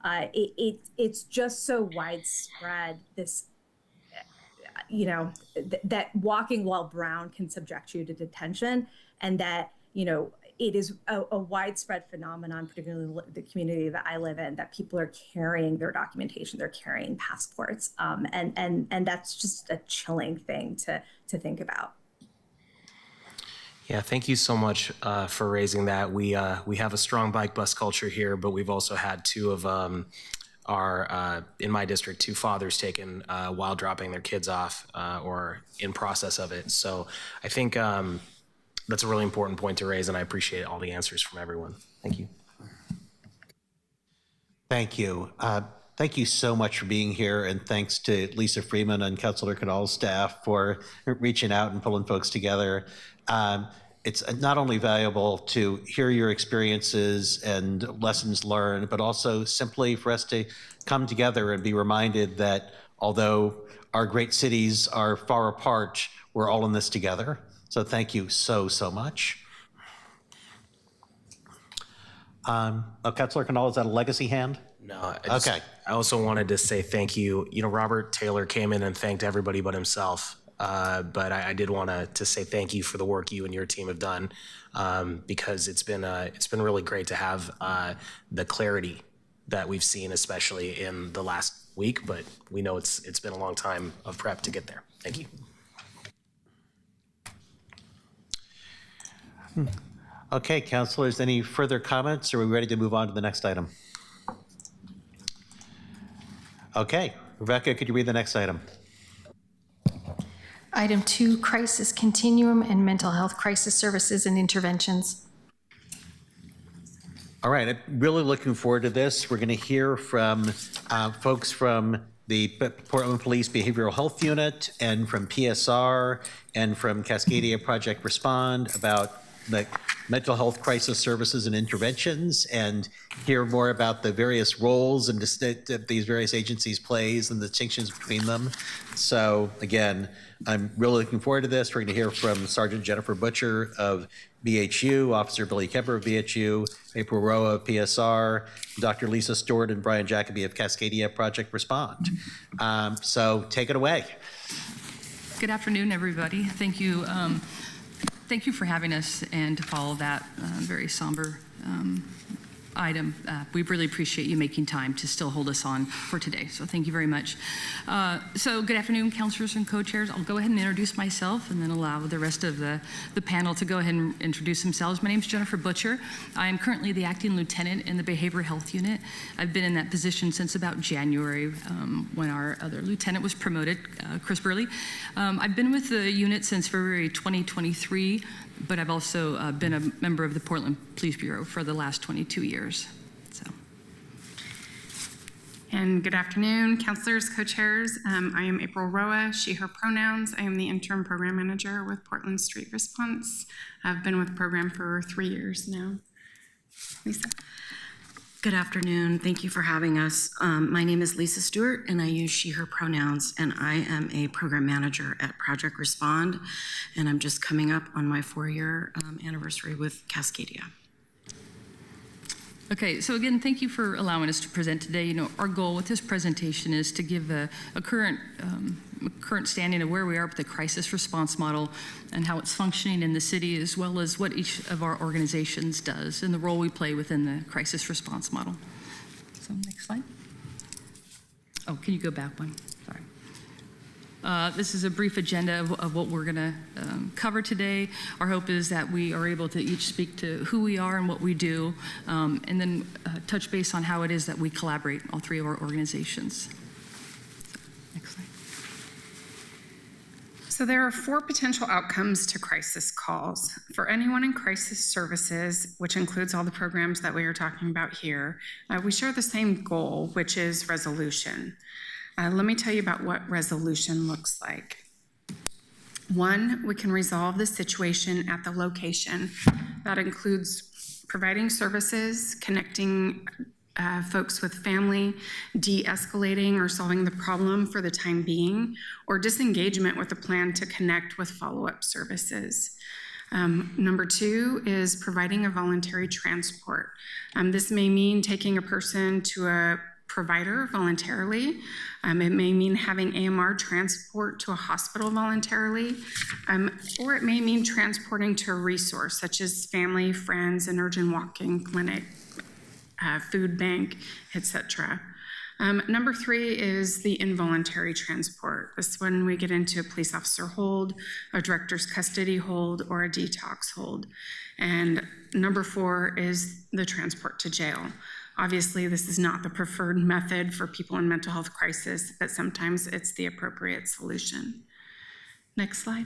it's just so widespread, this, that walking while brown can subject you to detention, and that, it is a widespread phenomenon, particularly in the community that I live in, that people are carrying their documentation, they're carrying passports. And that's just a chilling thing to think about. Yeah, thank you so much for raising that. We have a strong bike bus culture here, but we've also had two of our, in my district, two fathers taken while dropping their kids off or in process of it. So I think that's a really important point to raise, and I appreciate all the answers from everyone. Thank you. Thank you. Thank you so much for being here, and thanks to Lisa Freeman and Councilor Canal's staff for reaching out and pulling folks together. It's not only valuable to hear your experiences and lessons learned, but also simply for us to come together and be reminded that although our great cities are far apart, we're all in this together. So thank you so much. Councilor Canal, is that a legacy hand? No. Okay. I also wanted to say thank you. Robert Taylor came in and thanked everybody but himself. But I did want to say thank you for the work you and your team have done, because it's been really great to have the clarity that we've seen, especially in the last week. But we know it's been a long time of prep to get there. Thank you. Okay, councilors, any further comments? Or are we ready to move on to the next item? Okay, Rebecca, could you read the next item? Item 2, Crisis Continuum and Mental Health Crisis Services and Interventions. All right, I'm really looking forward to this. We're going to hear from folks from the Portland Police Behavioral Health Unit and from PSR and from Cascadia Project Respond about the mental health crisis services and interventions, and hear more about the various roles and that these various agencies plays and the distinctions between them. So again, I'm really looking forward to this. We're going to hear from Sergeant Jennifer Butcher of BHU, Officer Billy Kemper of BHU, April Roa of PSR, Dr. Lisa Stewart and Brian Jacoby of Cascadia Project Respond. So take it away. Good afternoon, everybody. Thank you. Thank you for having us and to follow that very somber item. We really appreciate you making time to still hold us on for today. So thank you very much. So good afternoon, councilors and co-chairs. I'll go ahead and introduce myself and then allow the rest of the panel to go ahead and introduce themselves. My name is Jennifer Butcher. I am currently the acting lieutenant in the Behavioral Health Unit. I've been in that position since about January when our other lieutenant was promoted, Chris Burley. I've been with the unit since February 2023. But I've also been a member of the Portland Police Bureau for the last 22 years. So. And good afternoon, councilors, co-chairs. I am April Roa, she, her pronouns. I am the interim program manager with Portland Street Response. I've been with the program for 3 years now. Lisa. Good afternoon. Thank you for having us. My name is Lisa Stewart, and I use she, her pronouns, and I am a program manager at Project Respond, and I'm just coming up on my 4-year anniversary with Cascadia. Okay, so again, thank you for allowing us to present today. You know, our goal with this presentation is to give a current standing of where we are with the crisis response model and how it's functioning in the city, as well as what each of our organizations does and the role we play within the crisis response model. So next slide. Oh, can you go back one? Sorry. This is a brief agenda of what we're going to cover today. Our hope is that we are able to each speak to who we are and what we do, and then touch base on how it is that we collaborate, all three of our organizations. So, next slide. So there are 4 potential outcomes to crisis calls. For anyone in crisis services, which includes all the programs that we are talking about here, we share the same goal, which is resolution. Let me tell you about what resolution looks like. 1, we can resolve the situation at the location. That includes providing services, connecting folks with family, de-escalating or solving the problem for the time being, or disengagement with a plan to connect with follow-up services. Number 2 is providing a voluntary transport. This may mean taking a person to a provider voluntarily. It may mean having AMR transport to a hospital voluntarily, or it may mean transporting to a resource such as family, friends, an urgent walk-in clinic, food bank, etc. Number 3 is the involuntary transport. This is when we get into a police officer hold, a director's custody hold, or a detox hold. And number 4 is the transport to jail. Obviously, this is not the preferred method for people in mental health crisis, but sometimes it's the appropriate solution. Next slide.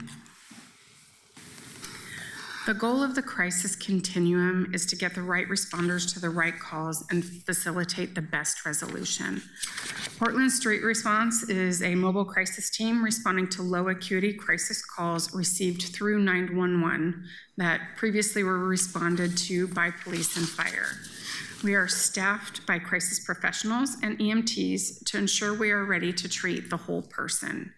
The goal of the crisis continuum is to get the right responders to the right calls and facilitate the best resolution. Portland Street Response is a mobile crisis team responding to low acuity crisis calls received through 911 that previously were responded to by police and fire. We are staffed by crisis professionals and EMTs to ensure we are ready to treat the whole person.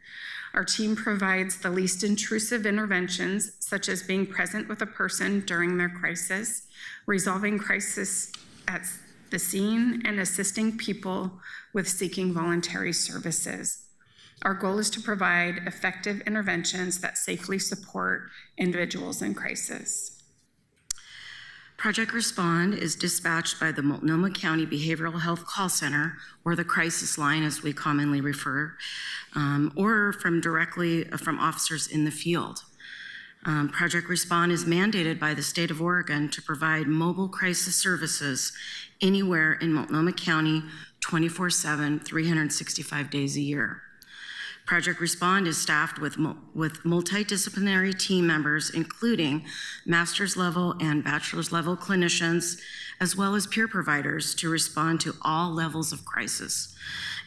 Our team provides the least intrusive interventions, such as being present with a person during their crisis, resolving crisis at the scene, and assisting people with seeking voluntary services. Our goal is to provide effective interventions that safely support individuals in crisis. Project Respond is dispatched by the Multnomah County Behavioral Health Call Center, or the crisis line as we commonly refer, or directly from officers in the field. Project Respond is mandated by the state of Oregon to provide mobile crisis services anywhere in Multnomah County 24/7, 365 days a year. Project Respond is staffed with multidisciplinary team members, including master's level and bachelor's level clinicians, as well as peer providers to respond to all levels of crisis,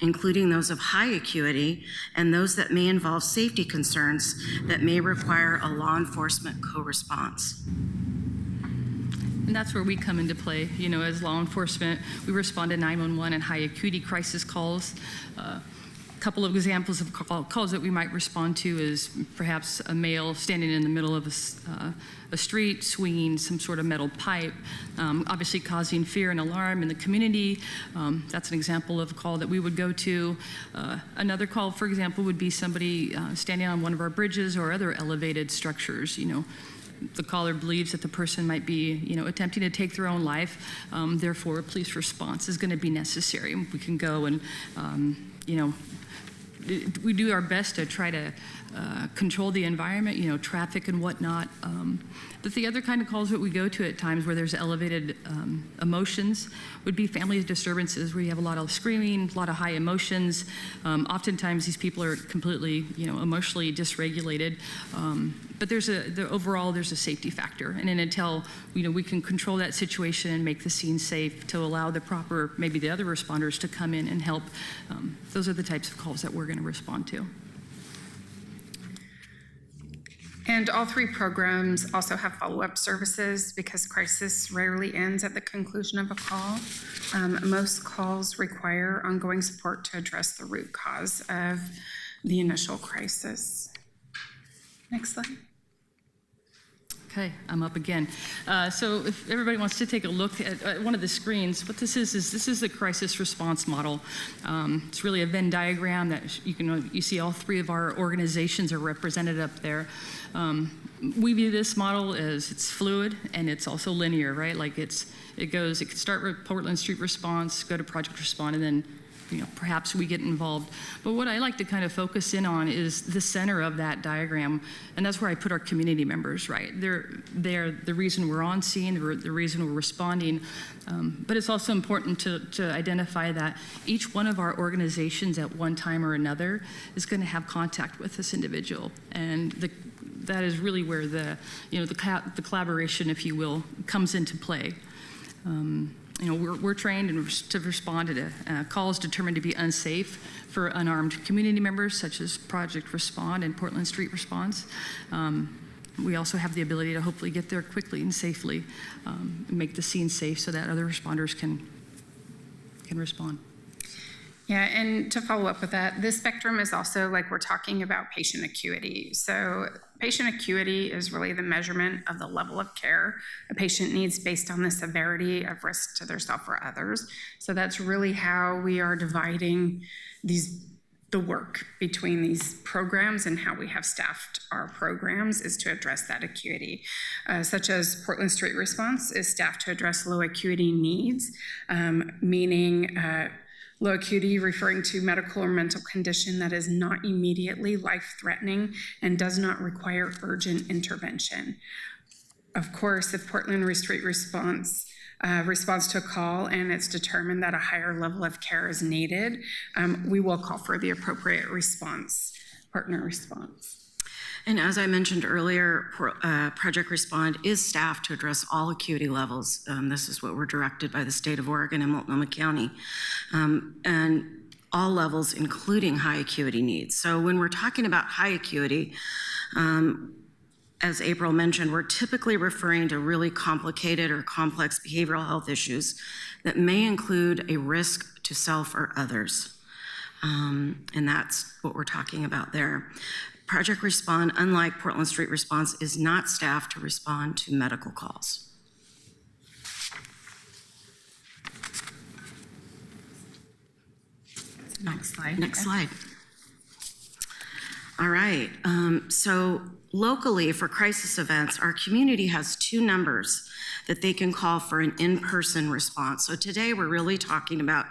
including those of high acuity and those that may involve safety concerns that may require a law enforcement co-response. And that's where we come into play. You know, as law enforcement, we respond to 911 and high acuity crisis calls. A couple of examples of calls that we might respond to is perhaps a male standing in the middle of a street swinging some sort of metal pipe, obviously causing fear and alarm in the community. That's an example of a call that we would go to. Another call, for example, would be somebody standing on one of our bridges or other elevated structures. You know, the caller believes that the person might be, you know, attempting to take their own life. Therefore, a police response is going to be necessary. We can go and, you know, we do our best to try to control the environment, you know, traffic and whatnot. But the other kind of calls that we go to at times where there's elevated emotions would be family disturbances where you have a lot of screaming, a lot of high emotions. Oftentimes these people are completely, you know, emotionally dysregulated. But overall there's a safety factor. And then until, you know, we can control that situation and make the scene safe to allow the proper, maybe the other responders to come in and help, those are the types of calls that we're going to respond to. And all three programs also have follow-up services because crisis rarely ends at the conclusion of a call. Most calls require ongoing support to address the root cause of the initial crisis. Next slide. Okay, I'm up again. So if everybody wants to take a look at one of the screens, what this is the crisis response model. It's really a Venn diagram that you see all three of our organizations are represented up there. We view this model as it's fluid and it's also linear, right? Like it can start with Portland Street Response, go to Project Respond, and then, you know, perhaps we get involved. But what I like to kind of focus in on is the center of that diagram, and that's where I put our community members, right? They're the reason we're on scene, the reason we're responding. But it's also important to identify that each one of our organizations at one time or another is going to have contact with this individual, and that is really where the collaboration, if you will, comes into play. You know, we're trained to respond to calls determined to be unsafe for unarmed community members, such as Project Respond and Portland Street Response. We also have the ability to hopefully get there quickly and safely, and make the scene safe so that other responders can respond. Yeah, and to follow up with that, this spectrum is also, like, we're talking about patient acuity. So patient acuity is really the measurement of the level of care a patient needs based on the severity of risk to themselves or others. So that's really how we are dividing the work between these programs and how we have staffed our programs is to address that acuity. Such as Portland Street Response is staffed to address low acuity needs, meaning low acuity referring to medical or mental condition that is not immediately life-threatening and does not require urgent intervention. Of course, if Portland Street Response responds to a call and it's determined that a higher level of care is needed, we will call for the appropriate response, partner response. And as I mentioned earlier, Project Respond is staffed to address all acuity levels. This is what we're directed by the state of Oregon and Multnomah County, and all levels, including high acuity needs. So when we're talking about high acuity, as April mentioned, we're typically referring to really complicated or complex behavioral health issues that may include a risk to self or others. And that's what we're talking about there. Project Respond, unlike Portland Street Response, is not staffed to respond to medical calls. Next slide. Next slide. All right, so locally for crisis events, our community has two numbers that they can call for an in-person response. So today we're really talking about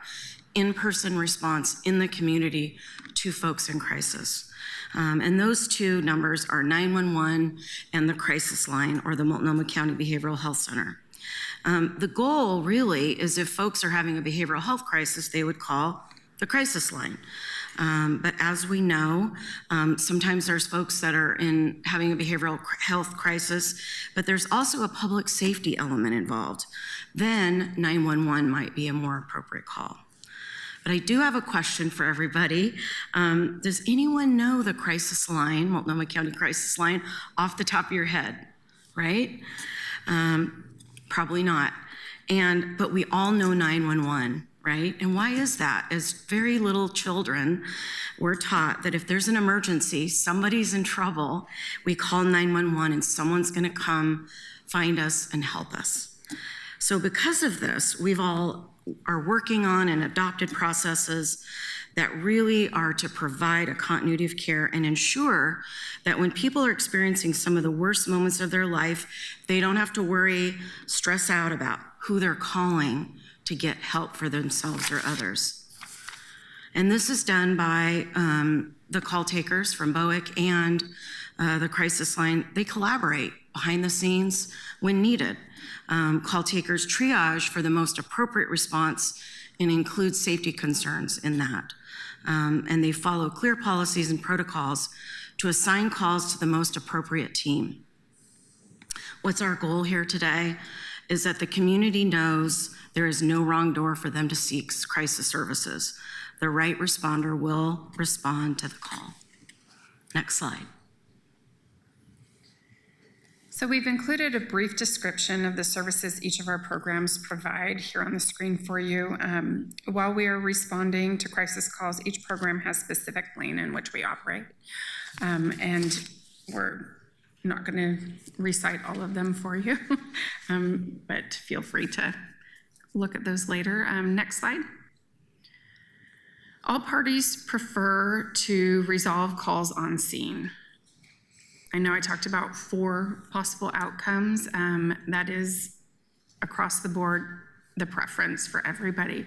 in-person response in the community to folks in crisis. And those two numbers are 911 and the crisis line, or the Multnomah County Behavioral Health Center. The goal really is if folks are having a behavioral health crisis, they would call the crisis line. But as we know, sometimes there's folks that are having a behavioral health crisis, but there's also a public safety element involved. Then 911 might be a more appropriate call. But I do have a question for everybody. Does anyone know the crisis line, Multnomah County crisis line, off the top of your head, right? Probably not. But we all know 911. Right? And why is that? As very little children, we're taught that if there's an emergency, somebody's in trouble, we call 911 and someone's going to come find us and help us. So because of this, we've all are working on and adopted processes that really are to provide a continuity of care and ensure that when people are experiencing some of the worst moments of their life, they don't have to worry, stress out about who they're calling to get help for themselves or others. And this is done by the call takers from BOIC and the crisis line. They collaborate behind the scenes when needed. Call takers triage for the most appropriate response and include safety concerns in that. And they follow clear policies and protocols to assign calls to the most appropriate team. What's our goal here today is that the community knows there is no wrong door for them to seek crisis services. The right responder will respond to the call. Next slide. So we've included a brief description of the services each of our programs provide here on the screen for you. While we are responding to crisis calls, each program has specific lane in which we operate. And we're not going to recite all of them for you, but feel free to look at those later. Next slide. All parties prefer to resolve calls on scene. I know I talked about 4 possible outcomes. That is across the board the preference for everybody.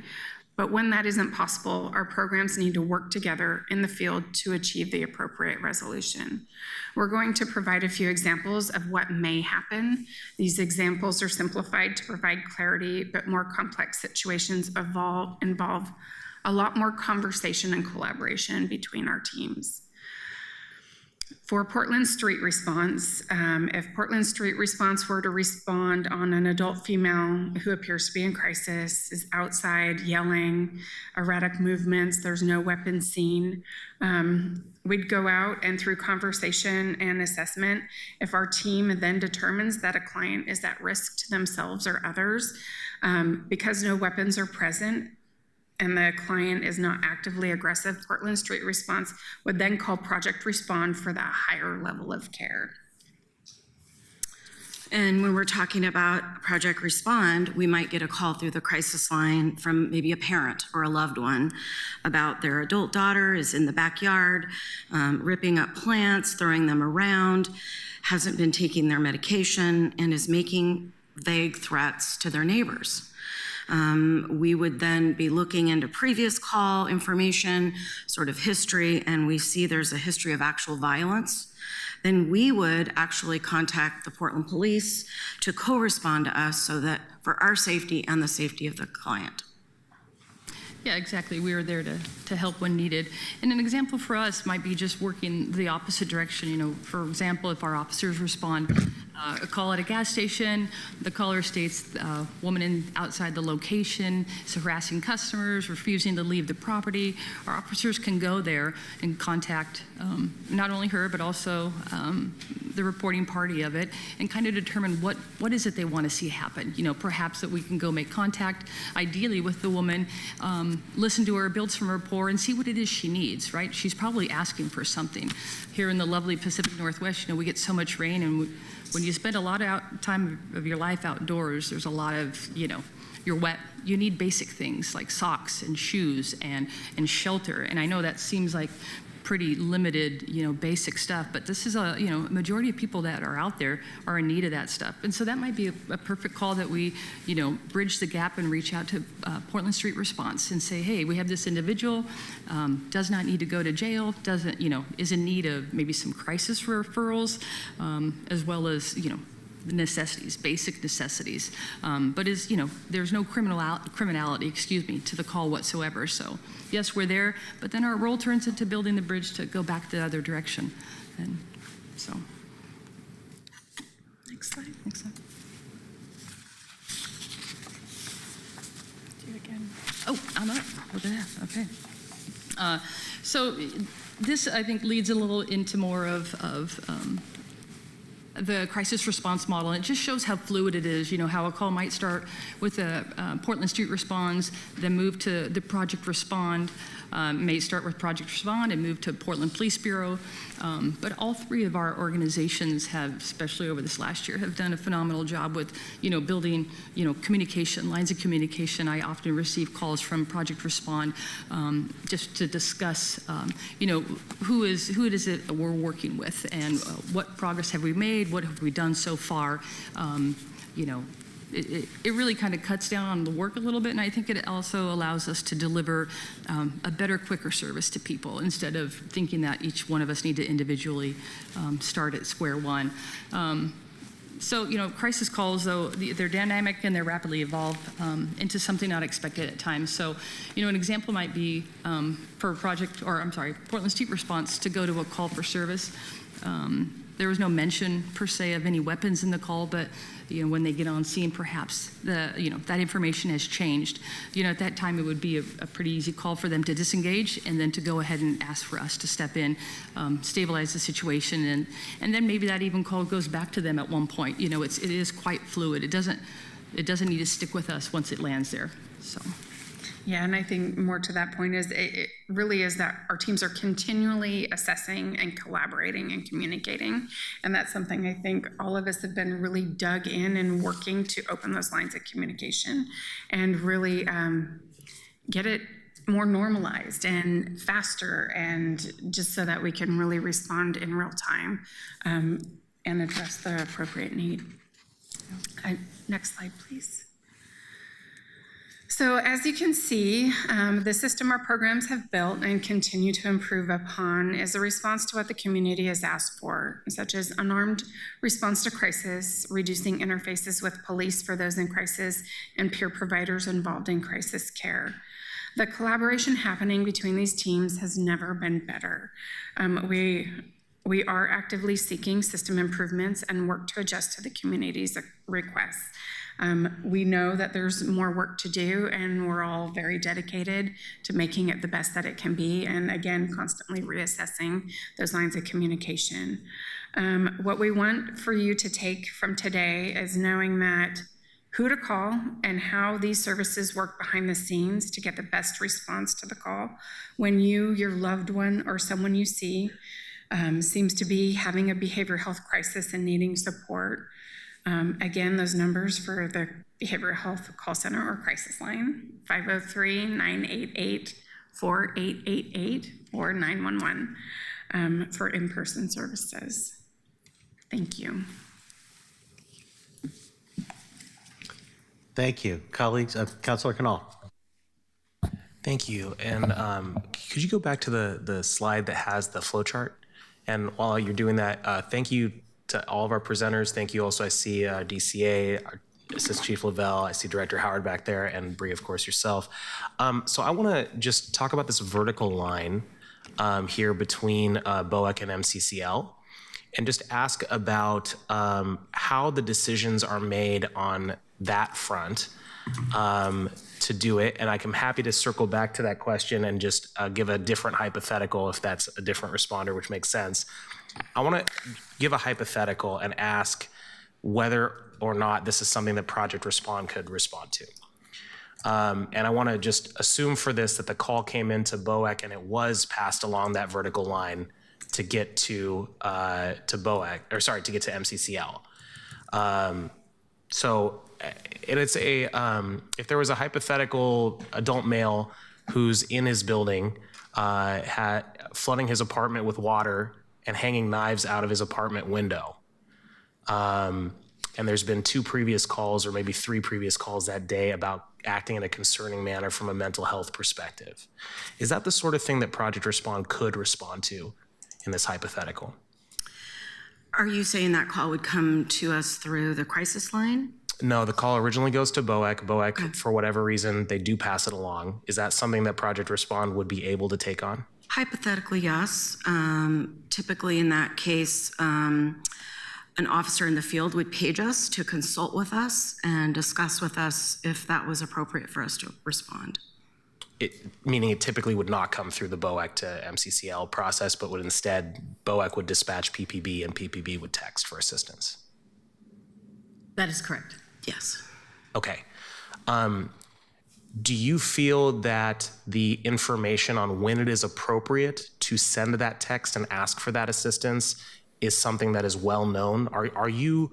But when that isn't possible, our programs need to work together in the field to achieve the appropriate resolution. We're going to provide a few examples of what may happen. These examples are simplified to provide clarity, but more complex situations involve a lot more conversation and collaboration between our teams. For Portland Street Response, if Portland Street Response were to respond on an adult female who appears to be in crisis, is outside yelling, erratic movements, there's no weapon seen, we'd go out and through conversation and assessment, if our team then determines that a client is at risk to themselves or others, because no weapons are present, and the client is not actively aggressive, Portland Street Response would then call Project Respond for that higher level of care. And when we're talking about Project Respond, we might get a call through the crisis line from maybe a parent or a loved one about their adult daughter is in the backyard, ripping up plants, throwing them around, hasn't been taking their medication, and is making vague threats to their neighbors. We would then be looking into previous call information, sort of history, and we see there's a history of actual violence. Then we would actually contact the Portland Police to co-respond to us so that for our safety and the safety of the client. Yeah, exactly. We are there to help when needed. And an example for us might be just working the opposite direction. You know, for example, if our officers respond, a call at a gas station, the caller states a woman outside the location is harassing customers, refusing to leave the property. Our officers can go there and contact not only her, but also the reporting party of it and kind of determine what is it they want to see happen. You know, perhaps that we can go make contact, ideally with the woman, listen to her, build some rapport, and see what it is she needs, right? She's probably asking for something. Here in the lovely Pacific Northwest, you know, we get so much rain, and when you spend a lot of time of your life outdoors, there's a lot of, you know, you're wet, you need basic things like socks and shoes and shelter. And I know that seems like pretty limited, basic stuff, but this is a majority of people that are out there are in need of that stuff. And so that might be a perfect call that we, bridge the gap and reach out to Portland Street Response and say, hey, we have this individual, does not need to go to jail, doesn't, is in need of maybe some crisis referrals, as well as, necessities, basic necessities, but there's no criminality, to the call whatsoever. So yes, we're there, but then our role turns into building the bridge to go back the other direction. And so, next slide. Do it again. Oh, I'm up. Look at that. Okay. So this, I think, leads a little into more of the crisis response model, and it just shows how fluid it is, how a call might start with a Portland Street Responds, then move to the Project Respond, may start with Project Respond and move to Portland Police Bureau. But all three of our organizations have, especially over this last year, have done a phenomenal job with, building, communication, lines of communication. I often receive calls from Project Respond just to discuss, who it is that we're working with and what progress have we made, what have we done so far. It really kind of cuts down on the work a little bit, and I think it also allows us to deliver a better, quicker service to people instead of thinking that each one of us need to individually start at square one. So, crisis calls, though, they're dynamic and they're rapidly evolve into something not expected at times. So, an example might be for Portland Street Response to go to a call for service. There was no mention per se of any weapons in the call, but when they get on scene, perhaps that information has changed. At that time, it would be a pretty easy call for them to disengage and then to go ahead and ask for us to step in, stabilize the situation, and then maybe that even call goes back to them at one point. It is quite fluid. It doesn't need to stick with us once it lands there. So. Yeah, and I think more to that point is it really is that our teams are continually assessing and collaborating and communicating. And that's something I think all of us have been really dug in and working to open those lines of communication and really get it more normalized and faster, and just so that we can really respond in real time and address the appropriate need. Next slide, please. So as you can see, the system our programs have built and continue to improve upon is a response to what the community has asked for, such as unarmed response to crisis, reducing interfaces with police for those in crisis, and peer providers involved in crisis care. The collaboration happening between these teams has never been better. We are actively seeking system improvements and work to adjust to the community's requests. We know that there's more work to do, and we're all very dedicated to making it the best that it can be, and again, constantly reassessing those lines of communication. What we want for you to take from today is knowing that who to call and how these services work behind the scenes to get the best response to the call when you, your loved one, or someone you see seems to be having a behavioral health crisis and needing support. Again, those numbers for the Behavioral Health Call Center or Crisis Line, 503-988-4888 or 911 for in-person services. Thank you. Thank you. Colleagues, Councilor Canal. Thank you. And could you go back to the slide that has the flow chart? And while you're doing that, thank you to all of our presenters. Thank you also. I see DCA, our Assistant Chief Lavelle, I see Director Howard back there, and Bree, of course, yourself. So I want to just talk about this vertical line here between BOEC and MCCL, and just ask about how the decisions are made on that front to do it. And I'm happy to circle back to that question and just give a different hypothetical if that's a different responder, which makes sense. I want to give a hypothetical and ask whether or not this is something that Project Respond could respond to. And I want to just assume for this that the call came into BOEC and it was passed along that vertical line to get to BOEC, or sorry, to get to MCCL. So and it's a, if there was a hypothetical adult male who's in his building, flooding his apartment with water and hanging knives out of his apartment window, and there's been 2 previous calls or maybe 3 previous calls that day about acting in a concerning manner from a mental health perspective. Is that the sort of thing that Project Respond could respond to in this hypothetical? Are you saying that call would come to us through the crisis line? No, the call originally goes to BOEC. BOEC, for whatever reason, they do pass it along. Is that something that Project Respond would be able to take on? Hypothetically, yes. Typically in that case, an officer in the field would page us to consult with us and discuss with us if that was appropriate for us to respond. Meaning it typically would not come through the BOEC to MCCL process, but would instead, BOEC would dispatch PPB and PPB would text for assistance. That is correct. Yes. Okay. Do you feel that the information on when it is appropriate to send that text and ask for that assistance is something that is well known? Are you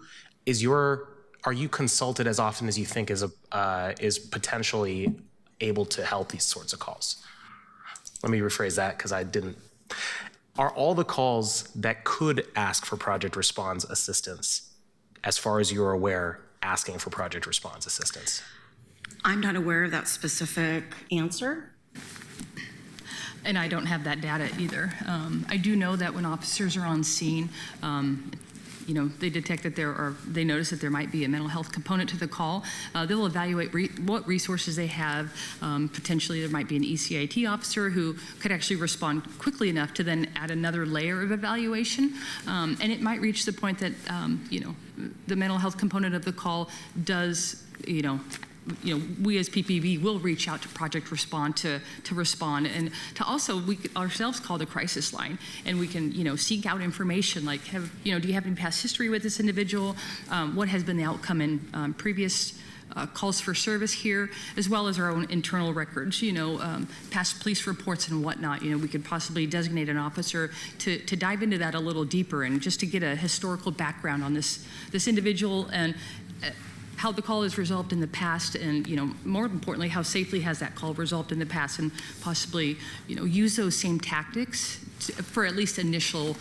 consulted as often as you think is potentially able to help these sorts of calls? Let me rephrase that because I didn't. Are all the calls that could ask for Project Respond's assistance, as far as you're aware, asking for Project Respond's assistance? I'm not aware of that specific answer. And I don't have that data either. I do know that when officers are on scene, they detect that they notice that there might be a mental health component to the call. They'll evaluate what resources they have. Potentially there might be an ECIT officer who could actually respond quickly enough to then add another layer of evaluation. And it might reach the point that, the mental health component of the call does, we as PPB will reach out to Project Respond to respond, and to also we ourselves call the crisis line, and we can seek out information like do you have any past history with this individual? What has been the outcome in previous calls for service here, as well as our own internal records, past police reports and whatnot. We could possibly designate an officer to dive into that a little deeper and just to get a historical background on this individual and how the call is resolved in the past, and more importantly, how safely has that call resolved in the past, and possibly use those same tactics for at least initial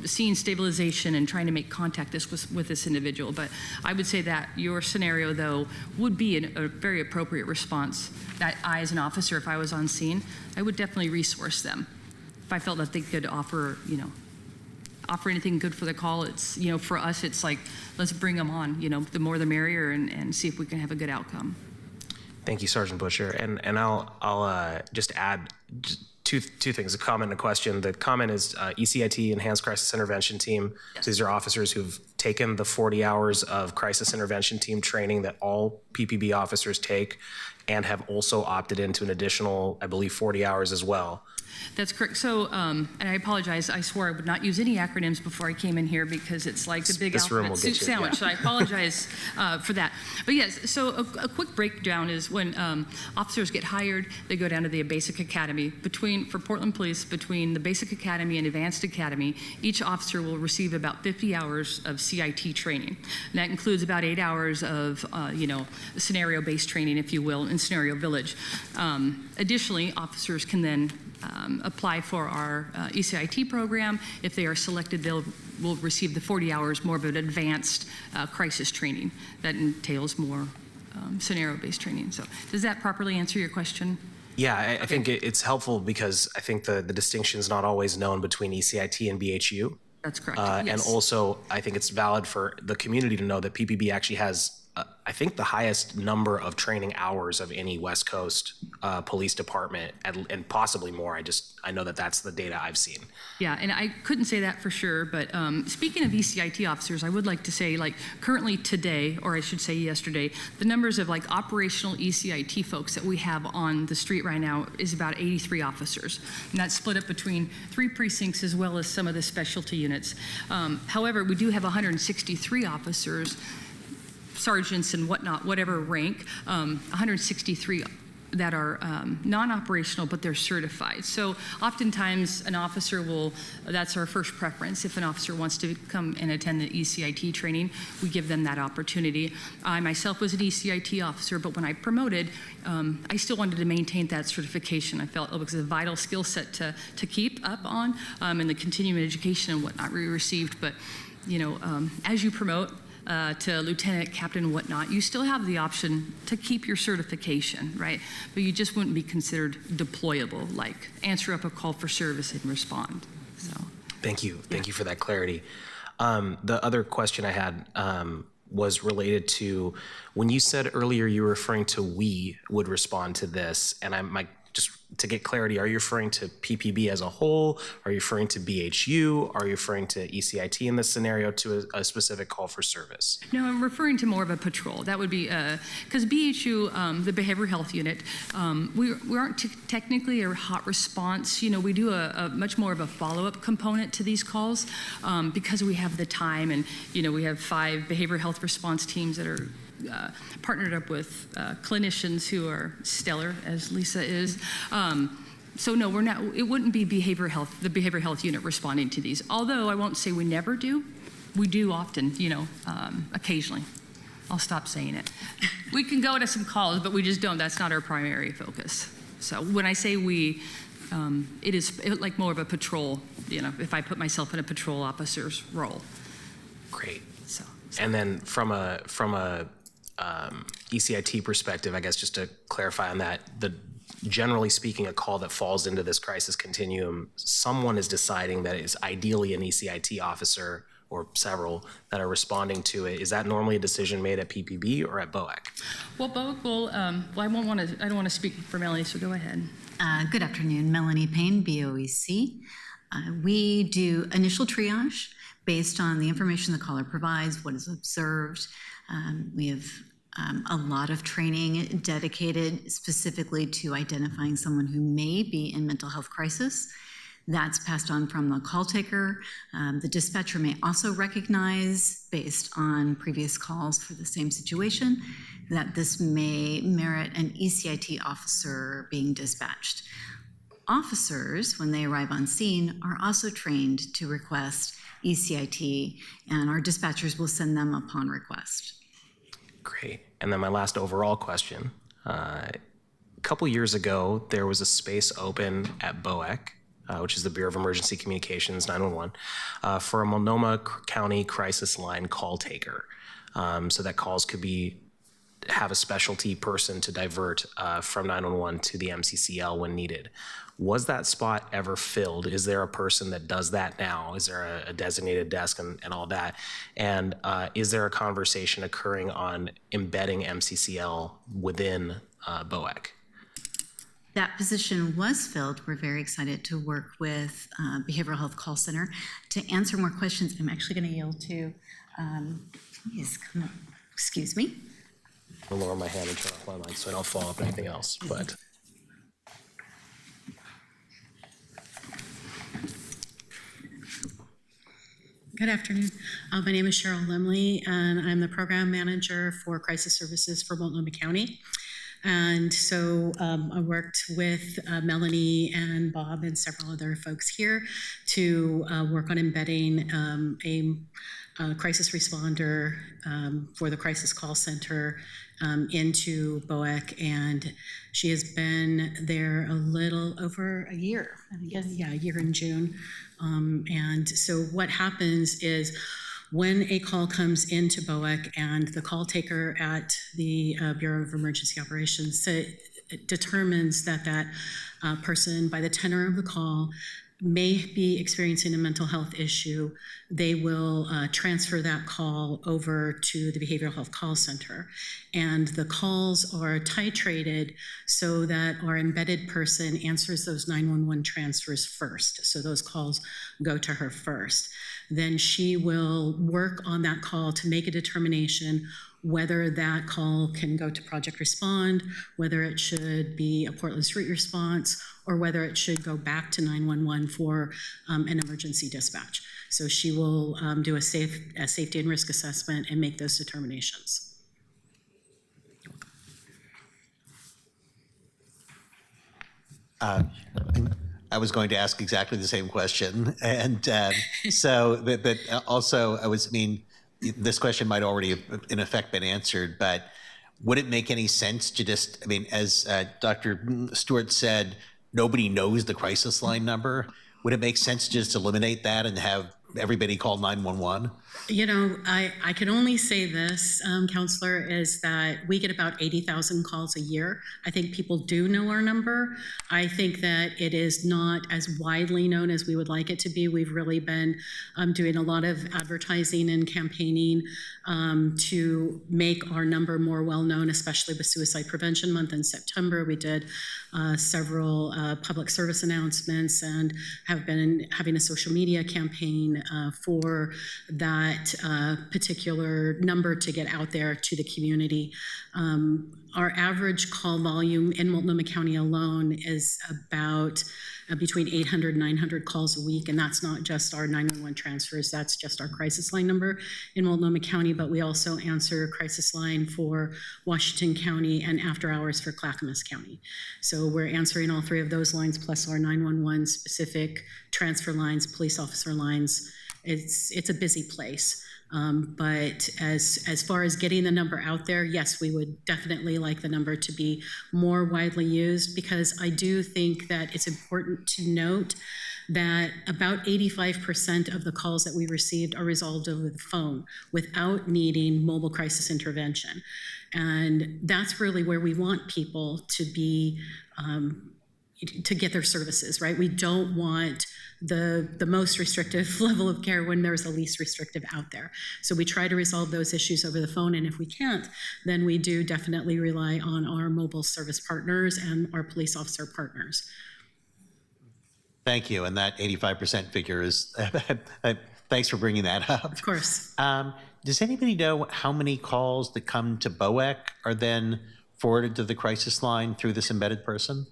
scene stabilization and trying to make contact with this individual. But I would say that your scenario though would be a very appropriate response that I, as an officer, if I was on scene, I would definitely resource them if I felt that they could offer anything good for the call. It's, for us, it's like, let's bring them on, the more the merrier, and see if we can have a good outcome. Thank you, Sergeant Butcher. And I'll just add two things, a comment and a question. The comment is ECIT, Enhanced Crisis Intervention Team. Yes. So these are officers who've taken the 40 hours of crisis intervention team training that all PPB officers take, and have also opted into an additional, I believe, 40 hours as well. That's correct. So, and I apologize, I swore I would not use any acronyms before I came in here because it's like the big alphabet soup sandwich. Yeah. So I apologize for that. But yes, so a quick breakdown is when officers get hired, they go down to the basic academy. For Portland Police, between the basic academy and advanced academy, each officer will receive about 50 hours of CIT training. And that includes about 8 hours of, scenario-based training, if you will, in Scenario Village. Additionally, officers can then apply for our ECIT program. If they are selected, will receive the 40 hours more of an advanced crisis training that entails more scenario-based training. So does that properly answer your question? Yeah, I think it's helpful because I think the distinction is not always known between ECIT and BHU. That's correct. Yes. And also, I think it's valid for the community to know that PPB actually has I think the highest number of training hours of any West Coast police department, and possibly more. I know that that's the data I've seen. Yeah, and I couldn't say that for sure, but speaking of ECIT officers, I would like to say, currently today, or I should say yesterday, the numbers of operational ECIT folks that we have on the street right now is about 83 officers, and that's split up between 3 precincts as well as some of the specialty units. However, we do have 163 officers, sergeants and whatnot, whatever rank, 163 that are non-operational, but they're certified. So oftentimes an officer will, that's our first preference. If an officer wants to come and attend the ECIT training, we give them that opportunity. I myself was an ECIT officer, but when I promoted, I still wanted to maintain that certification. I felt it was a vital skill set to keep up on in the continuing education and whatnot we received. But, you know, as you promote, to lieutenant, captain, and whatnot, you still have the option to keep your certification, right? But you just wouldn't be considered deployable, like answer up a call for service and respond. So. Thank you. Thank you for that clarity. The other question I had was related to when you said earlier you were referring to we would respond to this, and just to get clarity, are you referring to PPB as a whole? Are you referring to BHU? Are you referring to ECIT in this scenario to a specific call for service? No, I'm referring to more of a patrol. That would be, because BHU, the Behavioral Health Unit, we aren't technically a hot response. You know, we do a much more of a follow-up component to these calls because we have the time, and, you know, we have 5 behavioral health response teams that are partnered up with clinicians who are stellar, as Lisa is. So no, we're not. It wouldn't be behavioral health, the behavioral health unit responding to these. Although I won't say we never do. We do often, you know, occasionally. I'll stop saying it. We can go to some calls, but we just don't. That's not our primary focus. So when I say we, it is like more of a patrol. You know, if I put myself in a patrol officer's role. Great. And then from a ECIT perspective, I guess just to clarify on that, generally speaking, a call that falls into this crisis continuum, someone is deciding that it's ideally an ECIT officer or several that are responding to it. Is that normally a decision made at PPB or at BOAC? Well, BOAC will. I don't want to speak for Melanie, so go ahead. Good afternoon, Melanie Payne, BOEC. We do initial triage based on the information the caller provides, what is observed. We have a lot of training dedicated specifically to identifying someone who may be in mental health crisis. That's passed on from the call taker. The dispatcher may also recognize, based on previous calls for the same situation, that this may merit an ECIT officer being dispatched. Officers, when they arrive on scene, are also trained to request ECIT, and our dispatchers will send them upon request. Great. And then my last overall question. A couple years ago, there was a space open at BOAC, which is the Bureau of Emergency Communications, 911, for a Multnomah County crisis line call taker. So that calls could have a specialty person to divert from 911 to the MCCL when needed. Was that spot ever filled? Is there a person that does that now? Is there a designated desk and all that? And is there a conversation occurring on embedding MCCL within BOAC? That position was filled. We're very excited to work with Behavioral Health Call Center to answer more questions. I'm actually going to yield to, excuse me. I'll lower my hand and turn off my mic so I don't fall off anything else, but. Good afternoon. My name is Cheryl Lemley, and I'm the program manager for crisis services for Multnomah County. And so I worked with Melanie and Bob and several other folks here to work on embedding a crisis responder for the crisis call center into BOAC, and she has been there a little over a year. I guess, yeah, a year in June. And so what happens is when a call comes into BOAC and the call taker at the Bureau of Emergency Operations determines that that person, by the tenor of the call, may be experiencing a mental health issue, they will transfer that call over to the Behavioral Health Call Center. And the calls are titrated so that our embedded person answers those 911 transfers first. So those calls go to her first. Then she will work on that call to make a determination whether that call can go to Project Respond, whether it should be a Portland Street response, or whether it should go back to 911 for an emergency dispatch. So she will do a safety and risk assessment and make those determinations. I was going to ask exactly the same question. And but also, this question might already have in effect been answered, but would it make any sense to just, as Dr. Stewart said, nobody knows the crisis line number. Would it make sense to just eliminate that and have everybody call 911? You know, I can only say this, Counselor, is that we get about 80,000 calls a year. I think people do know our number. I think that it is not as widely known as we would like it to be. We've really been doing a lot of advertising and campaigning to make our number more well-known, especially with Suicide Prevention Month in September. We did several public service announcements and have been having a social media campaign for that particular number to get out there to the community. Our average call volume in Multnomah County alone is about between 800 and 900 calls a week, and that's not just our 911 transfers, that's just our crisis line number in Multnomah County, but we also answer crisis line for Washington County and after hours for Clackamas County. So we're answering all three of those lines, plus our 911 specific transfer lines, police officer lines. It's a busy place. But as far as getting the number out there, yes, we would definitely like the number to be more widely used, because I do think that it's important to note that about 85% of the calls that we received are resolved over the phone without needing mobile crisis intervention. And that's really where we want people to be, to get their services, right? We don't want the most restrictive level of care when there's the least restrictive out there. So we try to resolve those issues over the phone, and if we can't, then we do definitely rely on our mobile service partners and our police officer partners. Thank you, and that 85% figure is, thanks for bringing that up. Of course. Does anybody know how many calls that come to BOEC are then forwarded to the crisis line through this embedded person?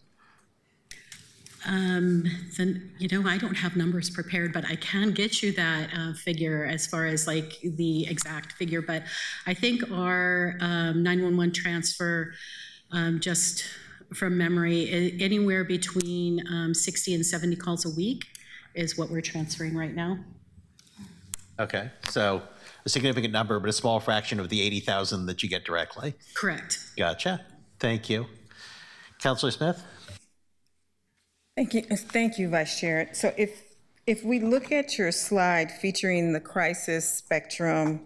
Then, you know, I don't have numbers prepared, but I can get you that figure as far as like the exact figure. But I think our 911 transfer, just from memory, anywhere between 60 and 70 calls a week is what we're transferring right now. Okay, so a significant number, but a small fraction of the 80,000 that you get directly. Correct. Gotcha. Thank you. Councilor Smith? Thank you, Vice Chair. So if we look at your slide featuring the crisis spectrum,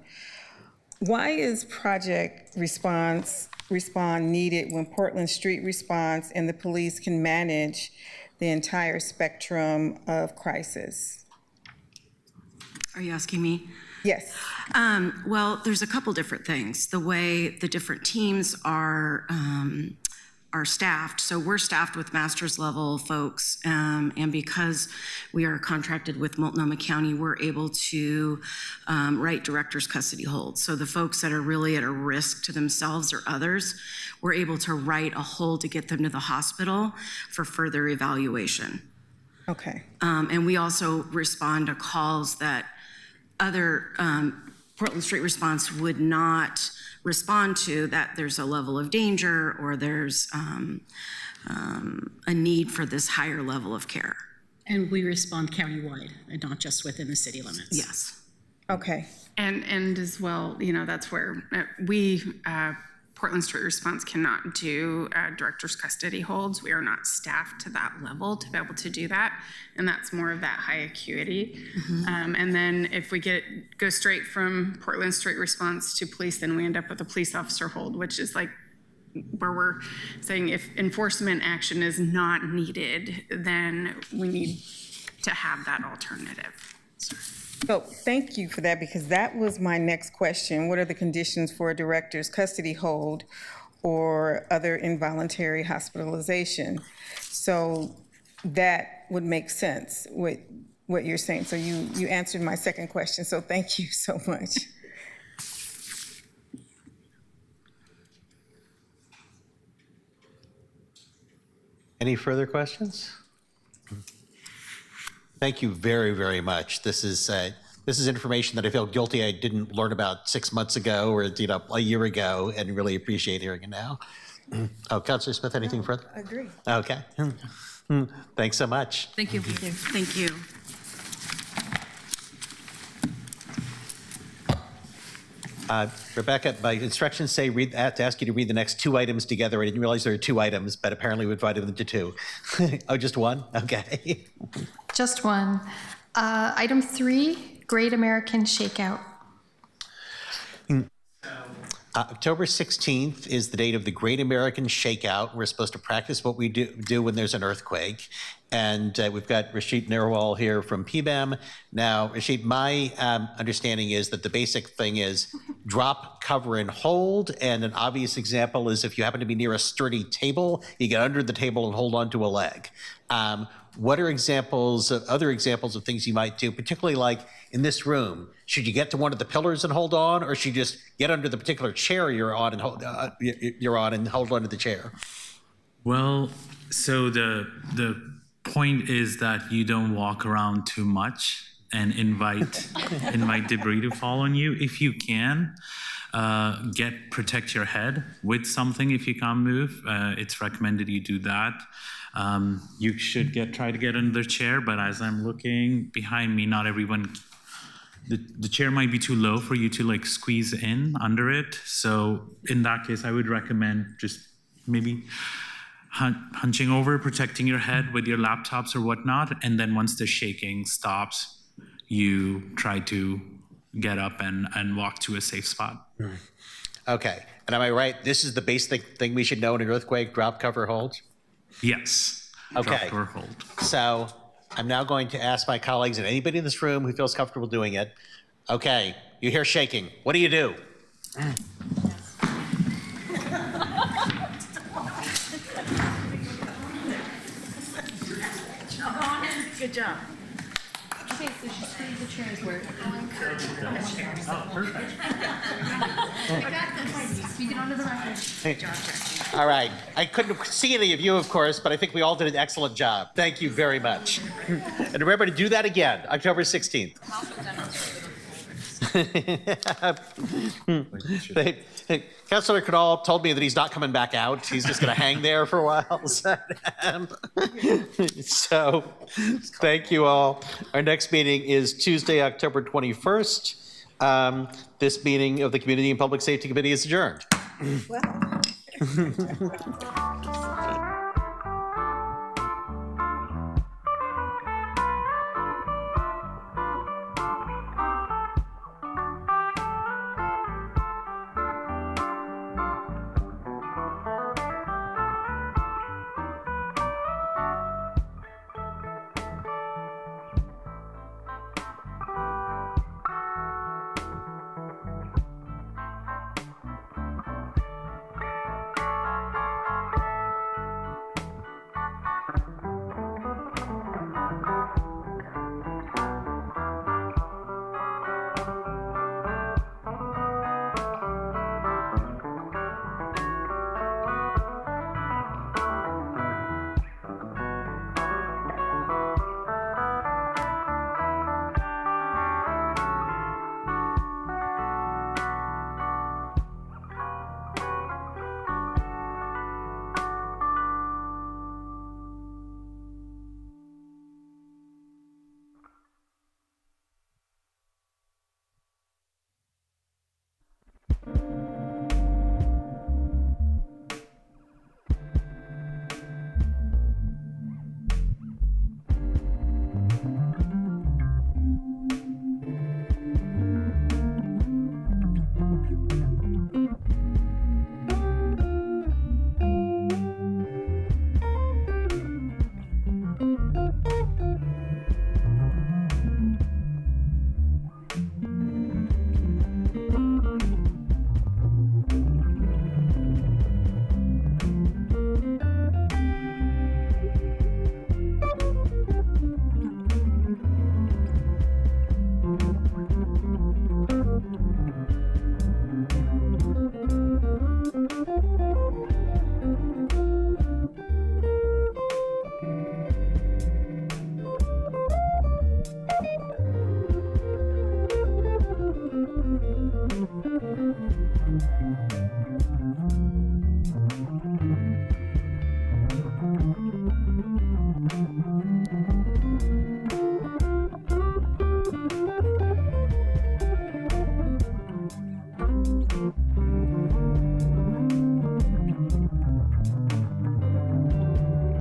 why is Project Respond needed when Portland Street Response and the police can manage the entire spectrum of crisis? Are you asking me? Yes. Well, there's a couple different things. The way the different teams are staffed. So we're staffed with master's level folks, and because we are contracted with Multnomah County, we're able to write director's custody holds. So the folks that are really at a risk to themselves or others, we're able to write a hold to get them to the hospital for further evaluation. Okay. And we also respond to calls that other Portland Street Response would not respond to, that there's a level of danger or there's a need for this higher level of care. And we respond countywide and not just within the city limits. Yes. Okay. And as well, you know, that's where we, Portland Street Response cannot do director's custody holds. We are not staffed to that level to be able to do that. And that's more of that high acuity. Mm-hmm. And then if we go straight from Portland Street Response to police, then we end up with a police officer hold, which is like where we're saying if enforcement action is not needed, then we need to have that alternative. So thank you for that, because that was my next question. What are the conditions for a director's custody hold or other involuntary hospitalization? So that would make sense with what you're saying. So you answered my second question, so thank you so much. Any further questions? Thank you very, very much. This is information that I feel guilty I didn't learn about 6 months ago or a year ago, and really appreciate hearing it now. Oh, Councilor Smith, anything further? I agree. Okay. Thanks so much. Thank you. Thank you. Rebecca, my instructions say to ask you to read the next two items together. I didn't realize there were two items, but apparently we divided them into two. Oh, just one? Okay. Just one. Item 3, Great American Shakeout. October 16th is the date of the Great American Shakeout. We're supposed to practice what we do when there's an earthquake. And we've got Rashid Narwal here from PBEM. Now, Rashid, my understanding is that the basic thing is drop, cover, and hold. And an obvious example is if you happen to be near a sturdy table, you get under the table and hold onto a leg. What are other examples of things you might do, particularly like in this room? Should you get to one of the pillars and hold on, or should you just get under the particular chair you're on and hold onto the chair? Well, so the point is that you don't walk around too much and invite debris to fall on you. If you can, protect your head with something. If you can't move, it's recommended you do that. You should try to get under the chair, but as I'm looking behind me, not everyone, the chair might be too low for you to like squeeze in under it. So in that case, I would recommend just maybe hunching over, protecting your head with your laptops or whatnot. And then once the shaking stops, you try to get up and walk to a safe spot. Okay. And am I right? This is the basic thing we should know in an earthquake: drop, cover, hold? Yes. Okay. Drop or hold. So I'm now going to ask my colleagues and anybody in this room who feels comfortable doing it. Okay, you hear shaking. What do you do? Good job. Okay, so she squeezed the chairs where Oh, perfect. I got this. Speak it onto the record. All right. I couldn't see any of you, of course, but I think we all did an excellent job. Thank you very much. And remember to do that again, October 16th. Councilor Cadal told me that he's not coming back out. He's just going to hang there for a while. So thank you all. Our next meeting is Tuesday, October 21st. This meeting of the Community and Public Safety Committee is adjourned. Thank you.